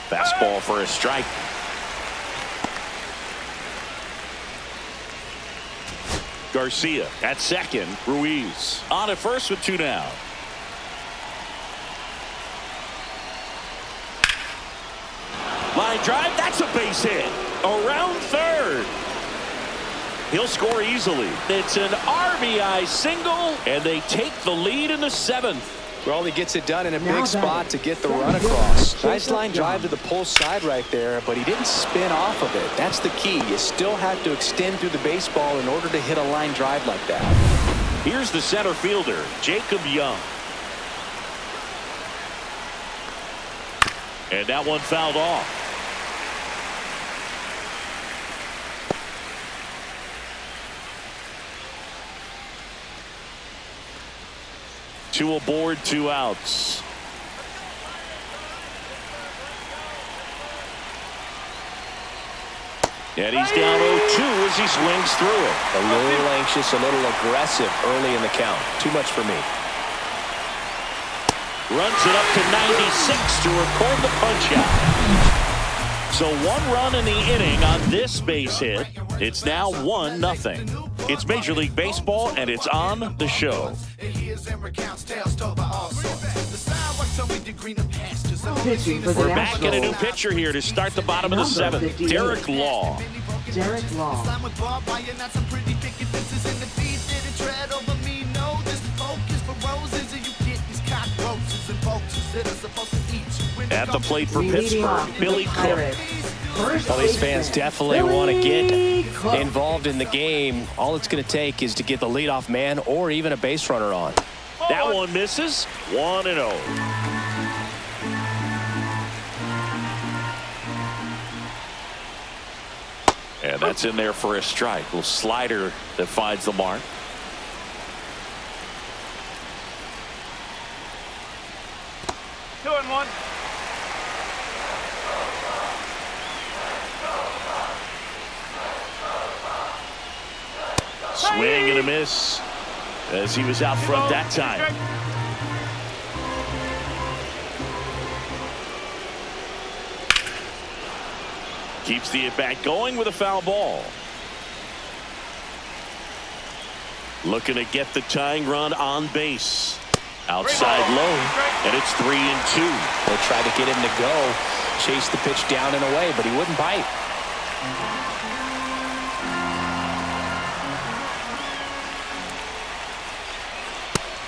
Fastball for a strike. Garcia at second. Ruiz on at first with 2 down. Line drive. That's a base hit. Around third. He'll score easily. It's an RBI single, and they take the lead in the 7th. Well, he gets it done in a big spot to get the run across. Nice line drive to the pull side right there, but he didn't spin off of it. That's the key. You still have to extend through the baseball in order to hit a line drive like that. Here's the center fielder, Jacob Young. And that one fouled off. Two aboard, 2 outs. And he's down 0-2 as he swings through it. A little anxious, a little aggressive early in the count. Too much for me. Runs it up to 96 to record the punch out. So 1 run in the inning on this base hit. It's now 1-0. It's Major League Baseball, and it's on the show. We're back in a new pitcher here to start the bottom of the 7th. Derek Law. Derek Law. Supposed to eat you when At the plate for Pittsburgh, Billy Cook. Well, these fans definitely want to get involved in the game. All it's going to take is to get the leadoff man or even a base runner on. That one misses. 1-0. And that's in there for a strike. Little slider that finds the mark. Two and one. Swing and a miss as he was out front that time. Keeps the at-bat going with a foul ball. Looking to get the tying run on base. Outside low, and it's 3-2. They tried to get him to go, chase the pitch down and away, but he wouldn't bite.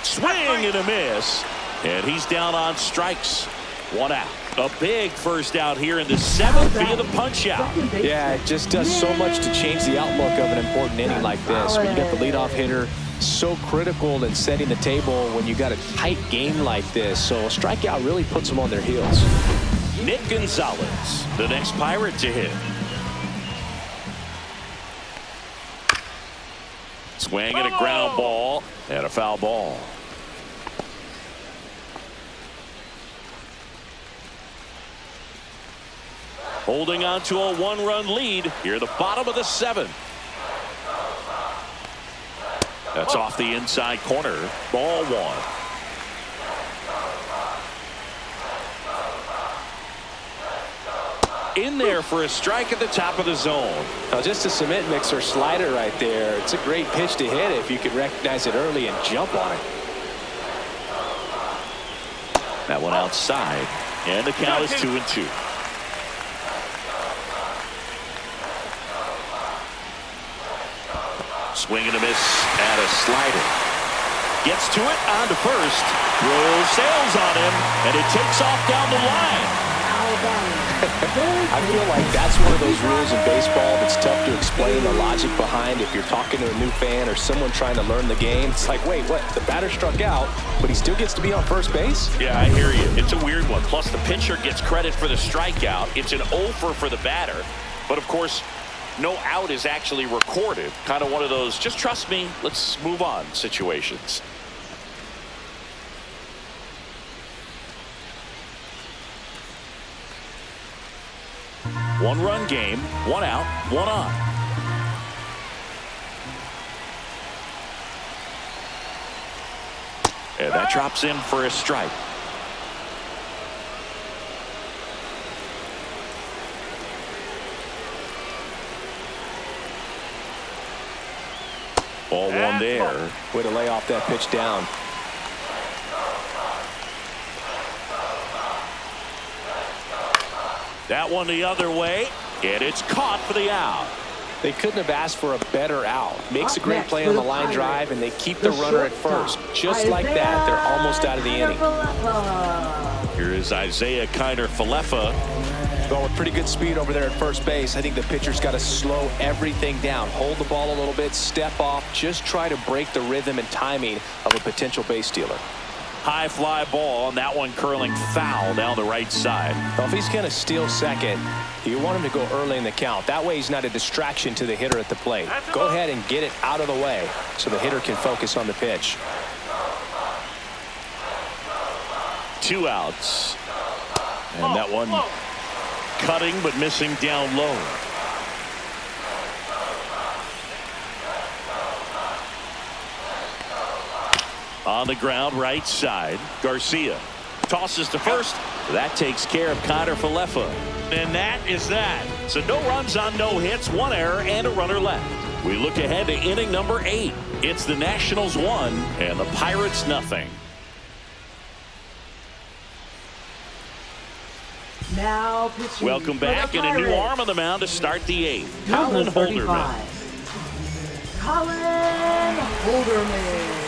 Swing and a miss, and he's down on strikes. 1 out. A big first out here in the 7th via the punch out. Yeah, it just does so much to change the outlook of an important inning like this. When you got the leadoff hitter, so critical in setting the table when you got a tight game like this. So a strikeout really puts them on their heels. Nick Gonzalez, the next Pirate to hit. Swing and a ground ball and a foul ball. Holding on to a 1-run lead here, the bottom of the 7th. That's off the inside corner. Ball 1. In there for a strike at the top of the zone. Now just a cement mixer slider right there. It's a great pitch to hit if you could recognize it early and jump on it. That one outside, and the count is 2-2. Swing and a miss at a slider. Gets to it on to first. Rolls sails on him, and it takes off down the line. I feel like that's one of those rules in baseball that's tough to explain the logic behind. If you're talking to a new fan or someone trying to learn the game, it's like, wait, what? The batter struck out, but he still gets to be on first base? Yeah, I hear you. It's a weird one. Plus, the pitcher gets credit for the strikeout. It's an over for the batter. But, of course, no out is actually recorded. Kind of one of those, just trust me, let's move on situations. One-run game, 1 out, 1 on. And that drops in for a strike. Ball 1 there. Way to lay off that pitch down. That one the other way, and it's caught for the out. They couldn't have asked for a better out. Makes a great play on the line drive, and they keep the runner at first. Just like that, they're almost out of the inning. Here is Isaiah Kiner-Falefa. Well, with pretty good speed over there at first base, I think the pitcher's got to slow everything down. Hold the ball a little bit, step off, just try to break the rhythm and timing of a potential base stealer. High fly ball, and that one curling foul down the right side. Well, if he's going to steal second, you want him to go early in the count. That way he's not a distraction to the hitter at the plate. Go ahead and get it out of the way so the hitter can focus on the pitch. 2 outs. And that one cutting but missing down low. On the ground, right side. Garcia tosses to first. That takes care of Kiner-Falefa. And that is that. So no runs on no hits, 1 error, and a runner left. We look ahead to inning number 8. It's the Nationals 1 and the Pirates nothing. Now pitching. Welcome back, and a new arm on the mound to start the 8th. Colin Holderman. Colin Holderman.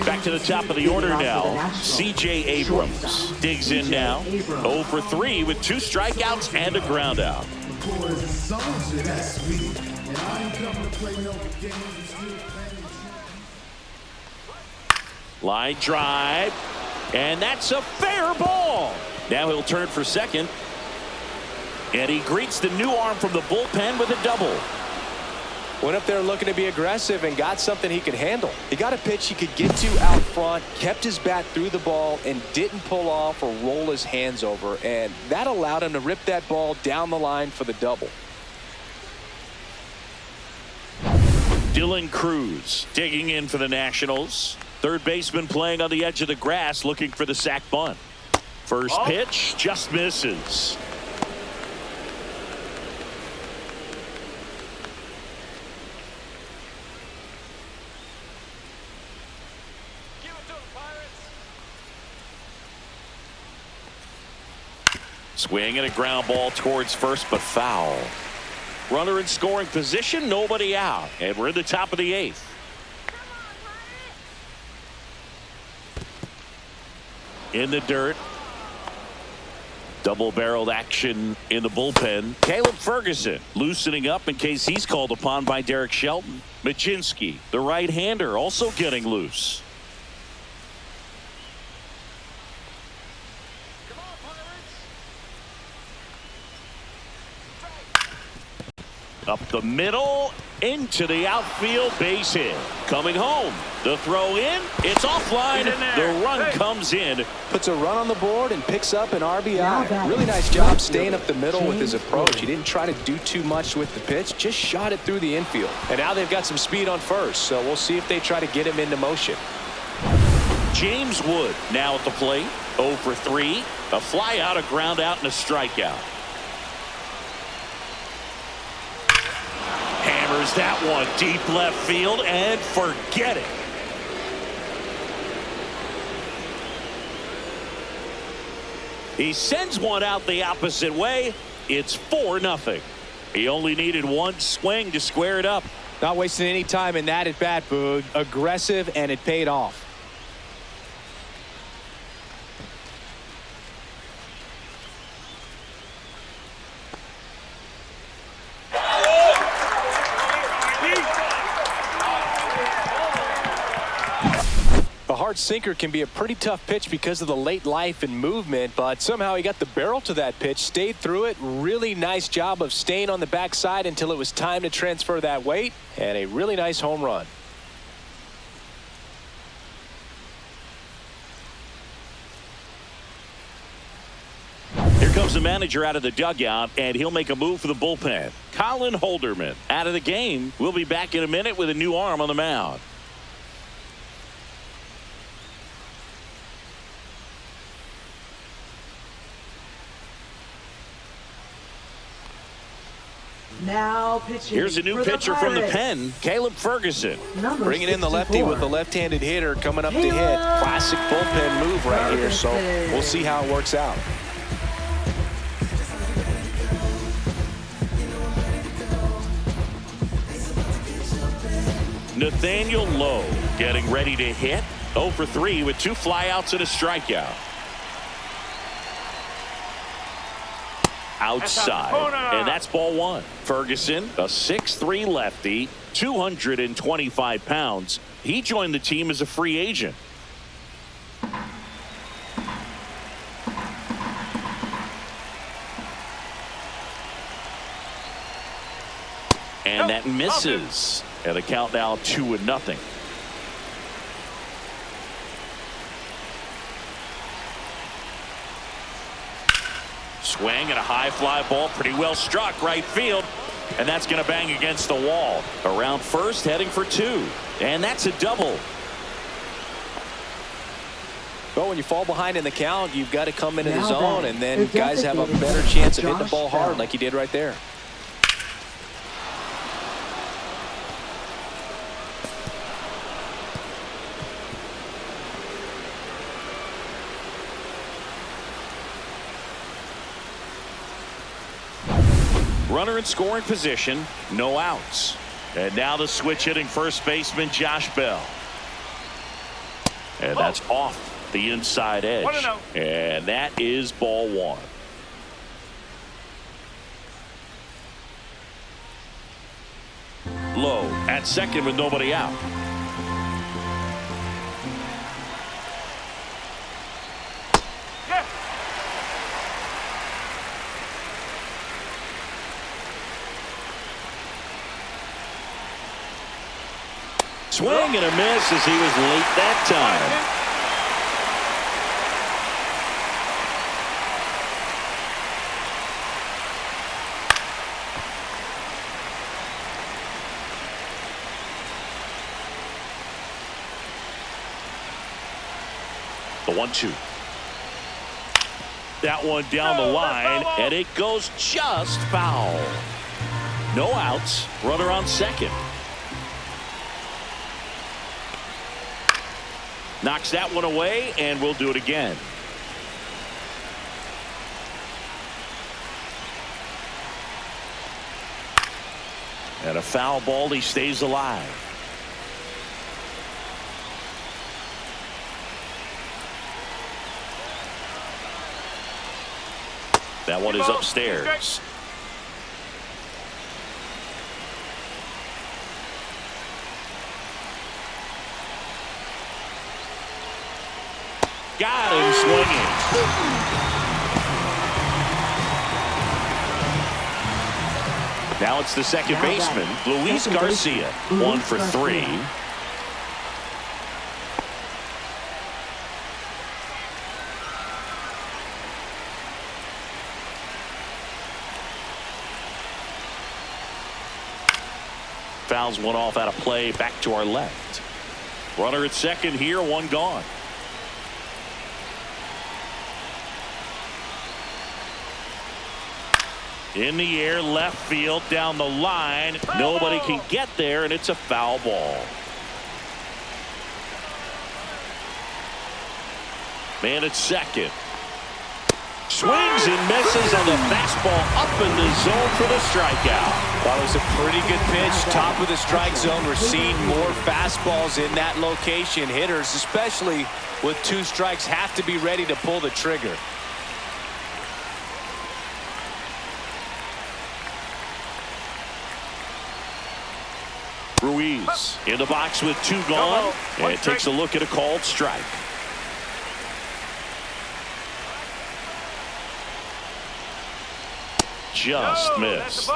Back to the top of the order now. C.J. Abrams digs in now. 0 for 3 with 2 strikeouts and a ground out. Line drive. And that's a fair ball. Now he'll turn for second. And he greets the new arm from the bullpen with a double. Went up there looking to be aggressive and got something he could handle. He got a pitch he could get to out front, kept his bat through the ball, and didn't pull off or roll his hands over. And that allowed him to rip that ball down the line for the double. Dylan Cruz digging in for the Nationals. Third baseman playing on the edge of the grass looking for the sac bunt. First pitch just misses. Swing and a ground ball towards first, but foul. Runner in scoring position, nobody out. And we're in the top of the 8th. In the dirt. Double-barreled action in the bullpen. Caleb Ferguson loosening up in case he's called upon by Derek Shelton. Majinski, the right-hander, also getting loose. Up the middle, into the outfield, base hit. Coming home, the throw in, it's offline, the run comes in. Puts a run on the board and picks up an RBI. Really nice job staying up the middle with his approach. He didn't try to do too much with the pitch, just shot it through the infield. And now they've got some speed on first, so we'll see if they try to get him into motion. James Wood now at the plate, 0 for 3, a fly out, a ground out, and a strikeout. Hammers that one deep left field and forget it. He sends one out the opposite way. It's 4-0. He only needed one swing to square it up. Not wasting any time in that at bat, Boog. Aggressive, and it paid off. A hard sinker can be a pretty tough pitch because of the late life and movement, but somehow he got the barrel to that pitch, stayed through it. Really nice job of staying on the backside until it was time to transfer that weight, and a really nice home run. Here comes the manager out of the dugout, and he'll make a move for the bullpen. Colin Holderman out of the game. We'll be back in a minute with a new arm on the mound. Now pitching. Here's a new pitcher from the pen, Caleb Ferguson. Bringing in the lefty with the left-handed hitter coming up to hit. Classic bullpen move right here, so we'll see how it works out. Nathaniel Lowe getting ready to hit. 0 for 3 with 2 flyouts and a strikeout. Outside, and that's ball 1. Ferguson, a 6'3" lefty, 225 pounds. He joined the team as a free agent. And that misses. And the count now 2-0. Swing and a high fly ball, pretty well struck right field, and that's going to bang against the wall. Around first, heading for 2, and that's a double. Well, when you fall behind in the count, you've got to come into the zone, and then guys have a better chance of hitting the ball hard like he did right there. Runner in scoring position, no outs. And now the switch hitting first baseman Josh Bell. And that's off the inside edge. 1-0. And that is ball one. Low at second with nobody out. Yeah. Swing and a miss as he was late that time. The 1-2. That one down the line, and it goes just foul. No outs. Runner on second. Knocks that one away, and we'll do it again. And a foul ball. He stays alive. That one is upstairs. Got him swinging. Now it's the second baseman, Luis Garcia, 1 for 3. Fouls one off out of play, back to our left. Runner at second here, one gone. In the air, left field, down the line. Nobody can get there, and it's a foul ball. Man at second. Swings and misses on the fastball up in the zone for the strikeout. That was a pretty good pitch. Top of the strike zone. We're seeing more fastballs in that location. Hitters, especially with 2 strikes, have to be ready to pull the trigger. Ruiz in the box with 2 gone, and takes a look at a called strike. Just missed.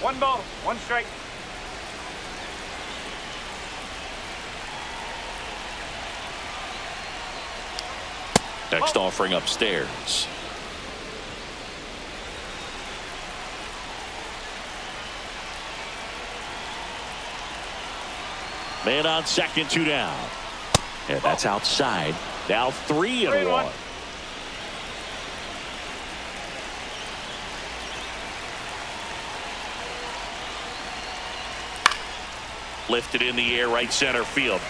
1 ball, 1 strike. Next offering upstairs. Man on second, 2 down. And that's outside. Now 3-1. Lifted in the air, right center field.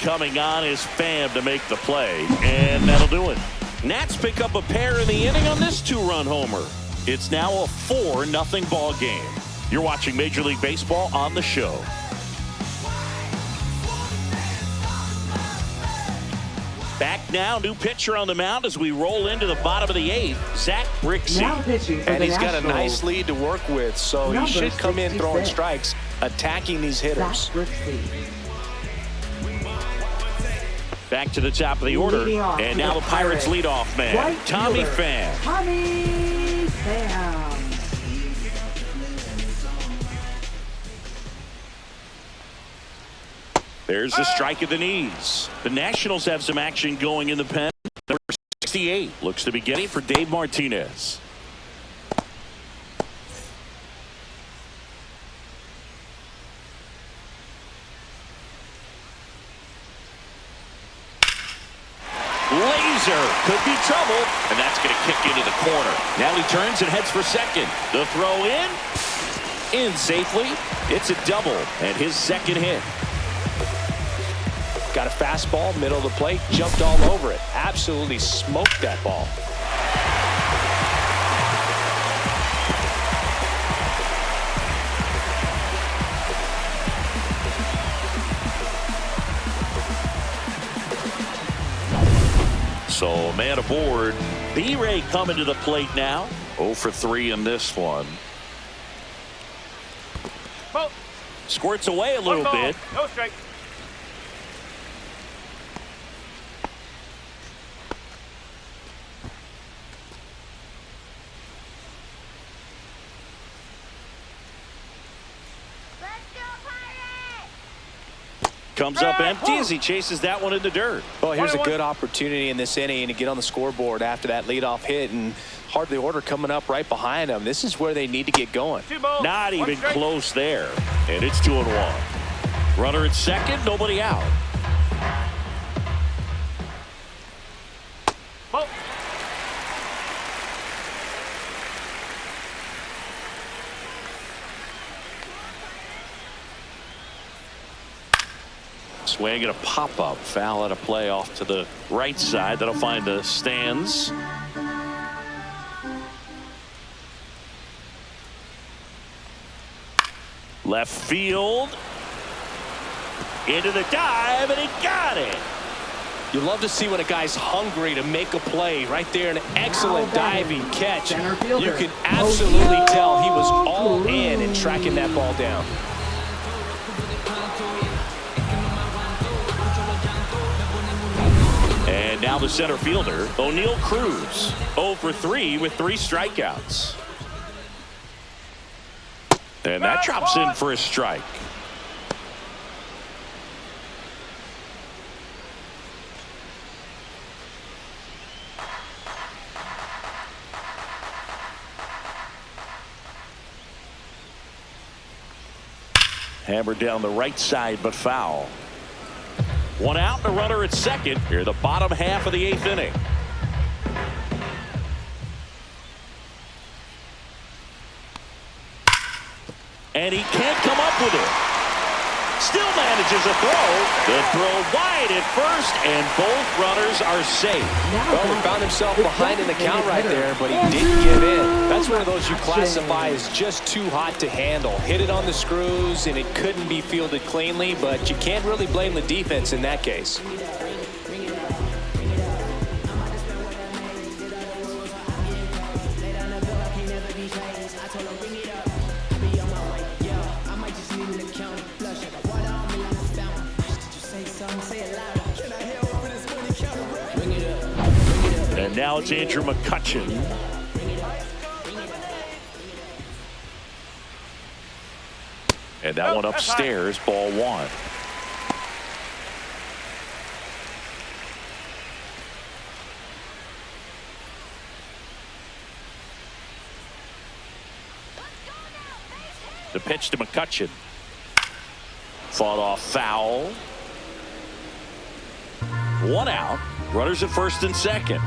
Coming on is Pham to make the play, and that'll do it. Nats pick up a pair in the inning on this 2-run homer. It's now a 4-0 ball game. You're watching Major League Baseball on the show. Back now, new pitcher on the mound as we roll into the bottom of the 8th, Zach Brixey. And he's got a nice lead to work with, so he should come in throwing strikes, attacking these hitters. Back to the top of the order, and now the Pirates leadoff man, Tommy Pham. Tommy Pham. There's a strike at the knees. The Nationals have some action going in the pen. Number 68 looks to be getting for Dave Martinez. Laser could be trouble, and that's going to kick into the corner. Now he turns and heads for second. The throw in safely. It's a double, and his second hit. Got a fastball, middle of the plate, jumped all over it. Absolutely smoked that ball. So man aboard. B-Ray coming to the plate now. 0 for 3 in this one. Ball. Squirts away a little One ball. bit. No strike. Comes up empty as he chases that one in the dirt. Well, here's a good opportunity in this inning to get on the scoreboard after that leadoff hit, and hardly order coming up right behind them. This is where they need to get going. Not even close there. And it's 2-1. Runner at second, nobody out. Ball. Swing and a pop-up. Foul at a play off to the right side. That'll find the stands. Left field. Into the dive, and he got it. You love to see when a guy's hungry to make a play. Right there, an excellent diving catch. You can absolutely tell he was all in tracking that ball down. And now the center fielder, O'Neal Cruz, 0 for 3 with 3 strikeouts. And that drops in for a strike. Hammered down the right side, but foul. 1 out and a runner at second. Here the bottom half of the 8th inning. And he can't come up with it. Still manages a throw. The throw wide at first, and both runners are safe. Well, he found himself behind in the count right there, but he didn't give in. That's one of those you classify as just too hot to handle. Hit it on the screws, and it couldn't be fielded cleanly, but you can't really blame the defense in that case. And now it's Andrew McCutchen. And that one upstairs, ball 1. The pitch to McCutchen. Fought off foul. 1 out. Runners at first and second.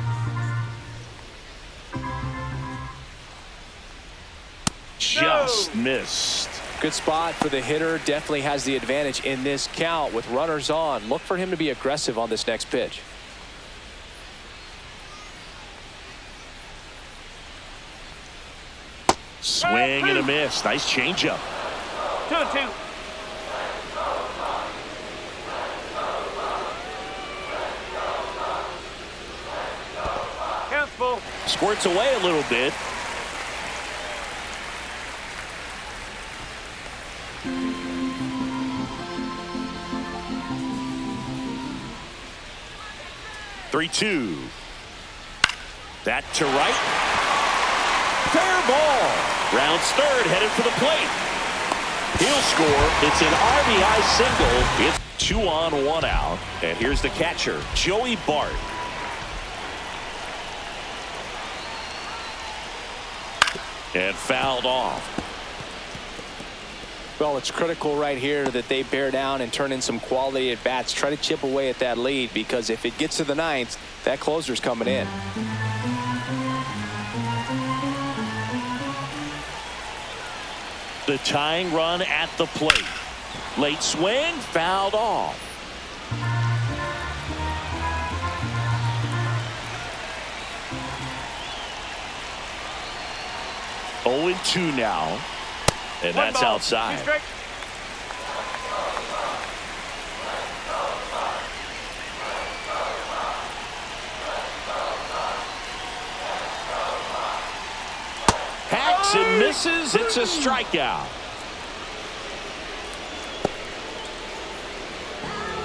Just missed. Good spot for the hitter. Definitely has the advantage in this count with runners on. Look for him to be aggressive on this next pitch. Swing and a miss. Nice changeup. 2-2. Count's full. Squirts away a little bit. Three-two. That to right. Fair ball. Rounds third, headed for the plate. He'll score. It's an RBI single. It's 2 on, 1 out. And here's the catcher, Joey Bart. And fouled off. Well, it's critical right here that they bear down and turn in some quality at bats. Try to chip away at that lead, because if it gets to the 9th, that closer's coming in. The tying run at the plate. Late swing, fouled off. Oh and 2 now. And that's outside. Swings and misses. It's a strikeout.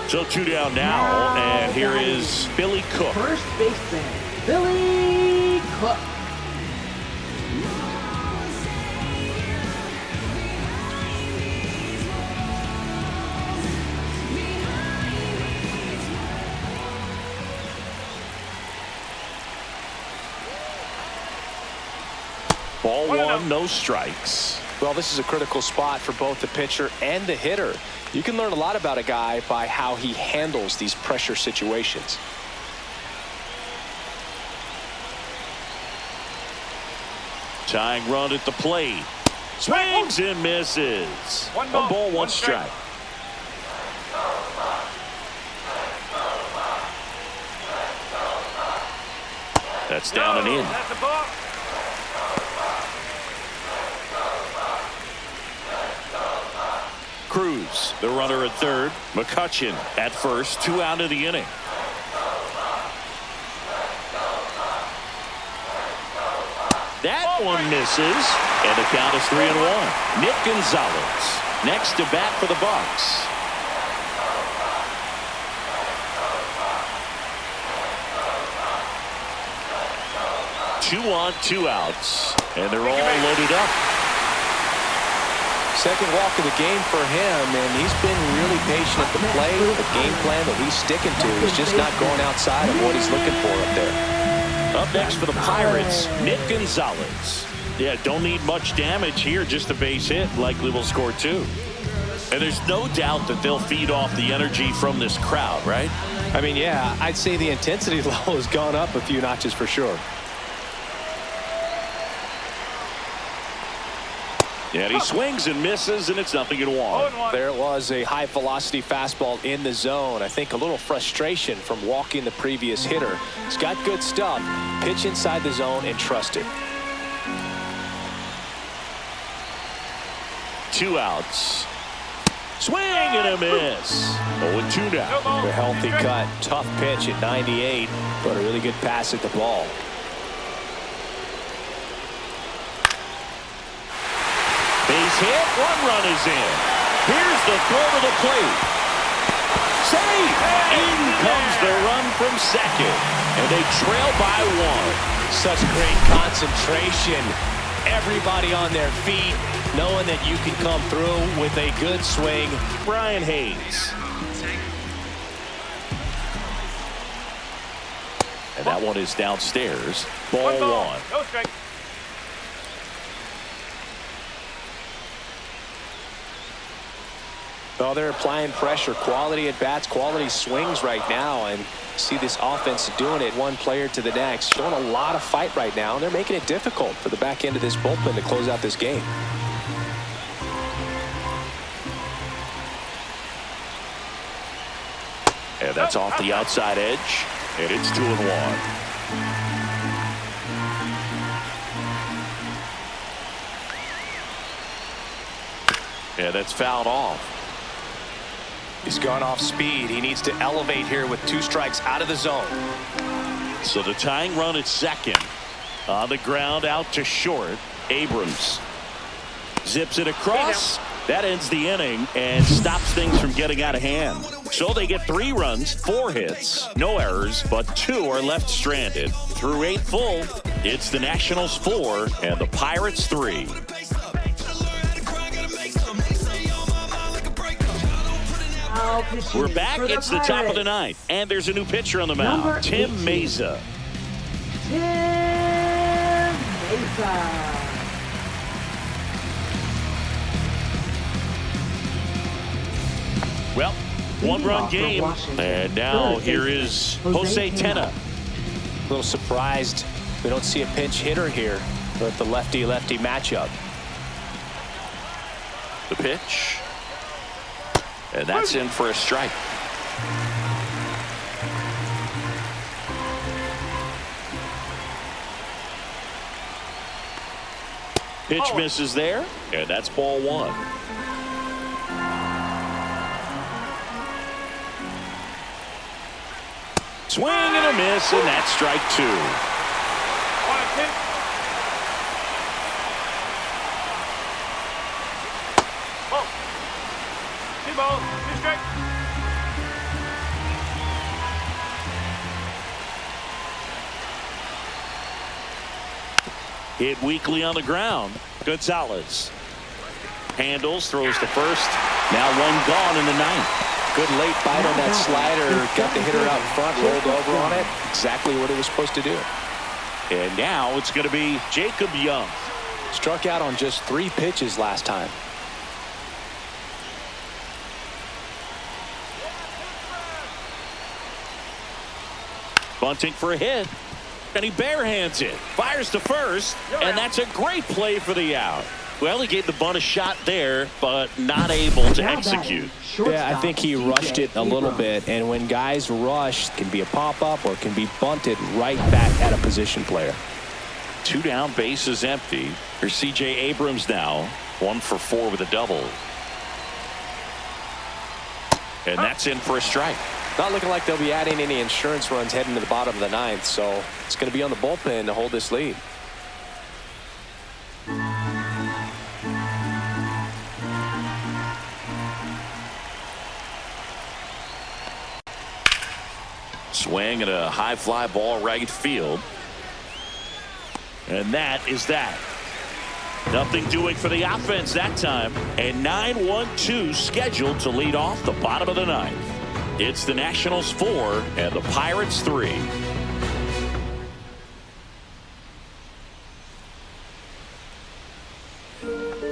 So 2 down now, and here is Billy Cook. First baseman, Billy Cook. Ball 1, no strikes. Well, this is a critical spot for both the pitcher and the hitter. You can learn a lot about a guy by how he handles these pressure situations. Tying run at the plate. Swings and misses. One ball, one strike. That's down and in. That's a ball. Cruz, the runner at third. McCutchen at first. 2 out of the inning. That one misses, and the count is 3-1. Nick Gonzalez next to bat for the Bucks. Two on, 2 outs, and they're all loaded up. Second walk of the game for him, and he's been really patient at the plate. The game plan that he's sticking to is just not going outside of what he's looking for up there. Up next for the Pirates, Nick Gonzalez. Yeah, don't need much damage here, just a base hit. Likely will score 2. And there's no doubt that they'll feed off the energy from this crowd, right? I mean, yeah, I'd say the intensity level has gone up a few notches for sure. And he swings and misses, and it's 0-1. There was a high-velocity fastball in the zone. I think a little frustration from walking the previous hitter. He's got good stuff. Pitch inside the zone and trust it. 2 outs. Swing and a miss. 0-2 now. A healthy cut. Tough pitch at 98, but a really good pass at the ball. Base hit, 1 run is in. Here's the throw to the plate. Save! In comes the run from second, and they trail by 1. Such great concentration. Everybody on their feet, knowing that you can come through with a good swing. Brian Hayes. And that one is downstairs. Ball 1. No strike. Well, they're applying pressure, quality at bats, quality swings right now, and see this offense doing it one player to the next, showing a lot of fight right now, and they're making it difficult for the back end of this bullpen to close out this game. And that's off the outside edge, and it's 2-1. Yeah, that's fouled off. He's gone off speed. He needs to elevate here with 2 strikes out of the zone. So the tying run at second. On the ground out to short. Abrams zips it across. That ends the inning and stops things from getting out of hand. So they get 3 runs, 4 hits, no errors, but 2 are left stranded. Through 8 full, it's the Nationals 4 and the Pirates 3. We're back. It's the top of the 9th, and there's a new pitcher on the mound, Tim Meza. Tim Meza. Well, 1-run game, and now here is Jose Tena. A little surprised we don't see a pinch hitter here with the lefty-lefty matchup. The pitch. And that's in for a strike. Pitch misses there, and that's ball 1. Swing and a miss, and that's strike 2. 2 balls, 2 strikes. Hit weakly on the ground. Gonzalez handles, throws to first. Now one gone in the ninth. Good late bite on that slider. Got the hitter out front, rolled over on it. Exactly what it was supposed to do. And now it's going to be Jacob Young. Struck out on just 3 pitches last time. Bunting for a hit. And he barehands it. Fires to first. And that's a great play for the out. Well, he gave the bunt a shot there, but not able to execute. Yeah, I think he rushed it a little bit. And when guys rush, it can be a pop-up or it can be bunted right back at a position player. 2 down, bases empty. Here's C.J. Abrams now. 1 for 4 with a double. And that's in for a strike. Not looking like they'll be adding any insurance runs heading to the bottom of the ninth, so it's going to be on the bullpen to hold this lead. Swing and a high fly ball right field. And that is that. Nothing doing for the offense that time. And 9-1-2 scheduled to lead off the bottom of the ninth. It's the Nationals 4 and the Pirates 3.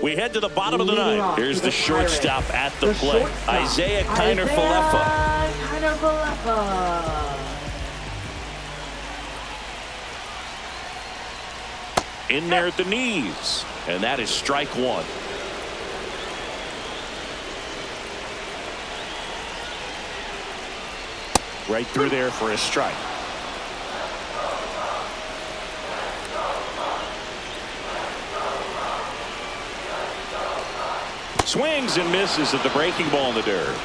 We head to the bottom of the ninth. Here's the shortstop at the plate, Isaiah Kiner-Falefa. In there at the knees, and that is strike 1. Right through there for a strike. Swings and misses at the breaking ball in the dirt.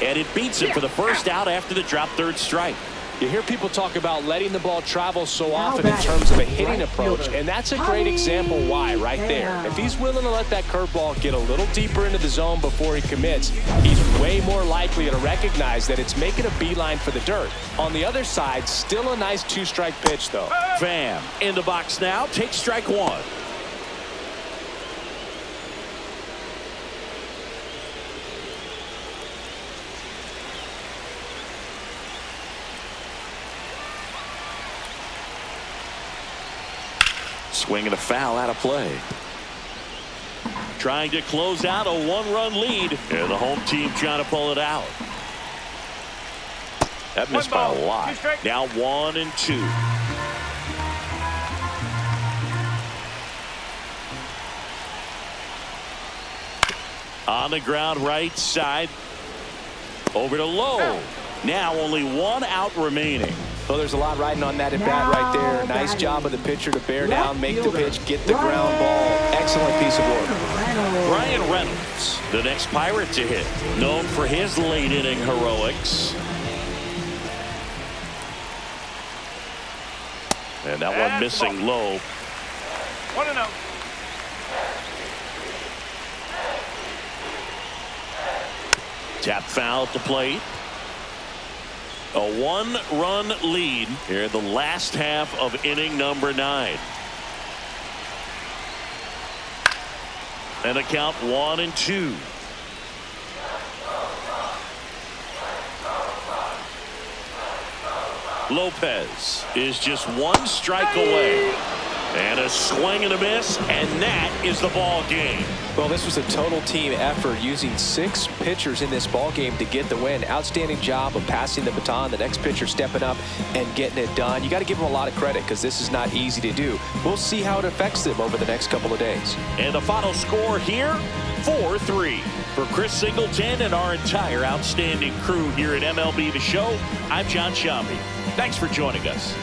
And it beats him for the first out after the drop third strike. You hear people talk about letting the ball travel so often in terms of a hitting approach, and that's a great example why right there. If he's willing to let that curveball get a little deeper into the zone before he commits, he's way more likely to recognize that it's making a beeline for the dirt. On the other side, still a nice 2-strike pitch, though. Pham in the box now, takes strike 1. Swing and a foul out of play. Trying to close out a 1-run lead. And the home team trying to pull it out. That missed by a lot. Now 1-2. On the ground right side. Over to Lowe. Now only 1 out remaining. Well, there's a lot riding on that at bat right there. Nice job of the pitcher to bear down, make the pitch, get the ground ball. Excellent piece of work. Brian Reynolds, the next Pirate to hit, known for his late inning heroics. And that one missing low. 1-0. Tap foul at the plate. A 1-run lead here in the last half of inning number 9. And a count 1-2. Lopez is just 1 strike away. And a swing and a miss, and that is the ball game. Well, this was a total team effort, using 6 pitchers in this ball game to get the win. Outstanding job of passing the baton, the next pitcher stepping up and getting it done. You got to give them a lot of credit because this is not easy to do. We'll see how it affects them over the next couple of days. And the final score here, 4-3. For Chris Singleton and our entire outstanding crew here at MLB The Show, I'm John Shambi. Thanks for joining us.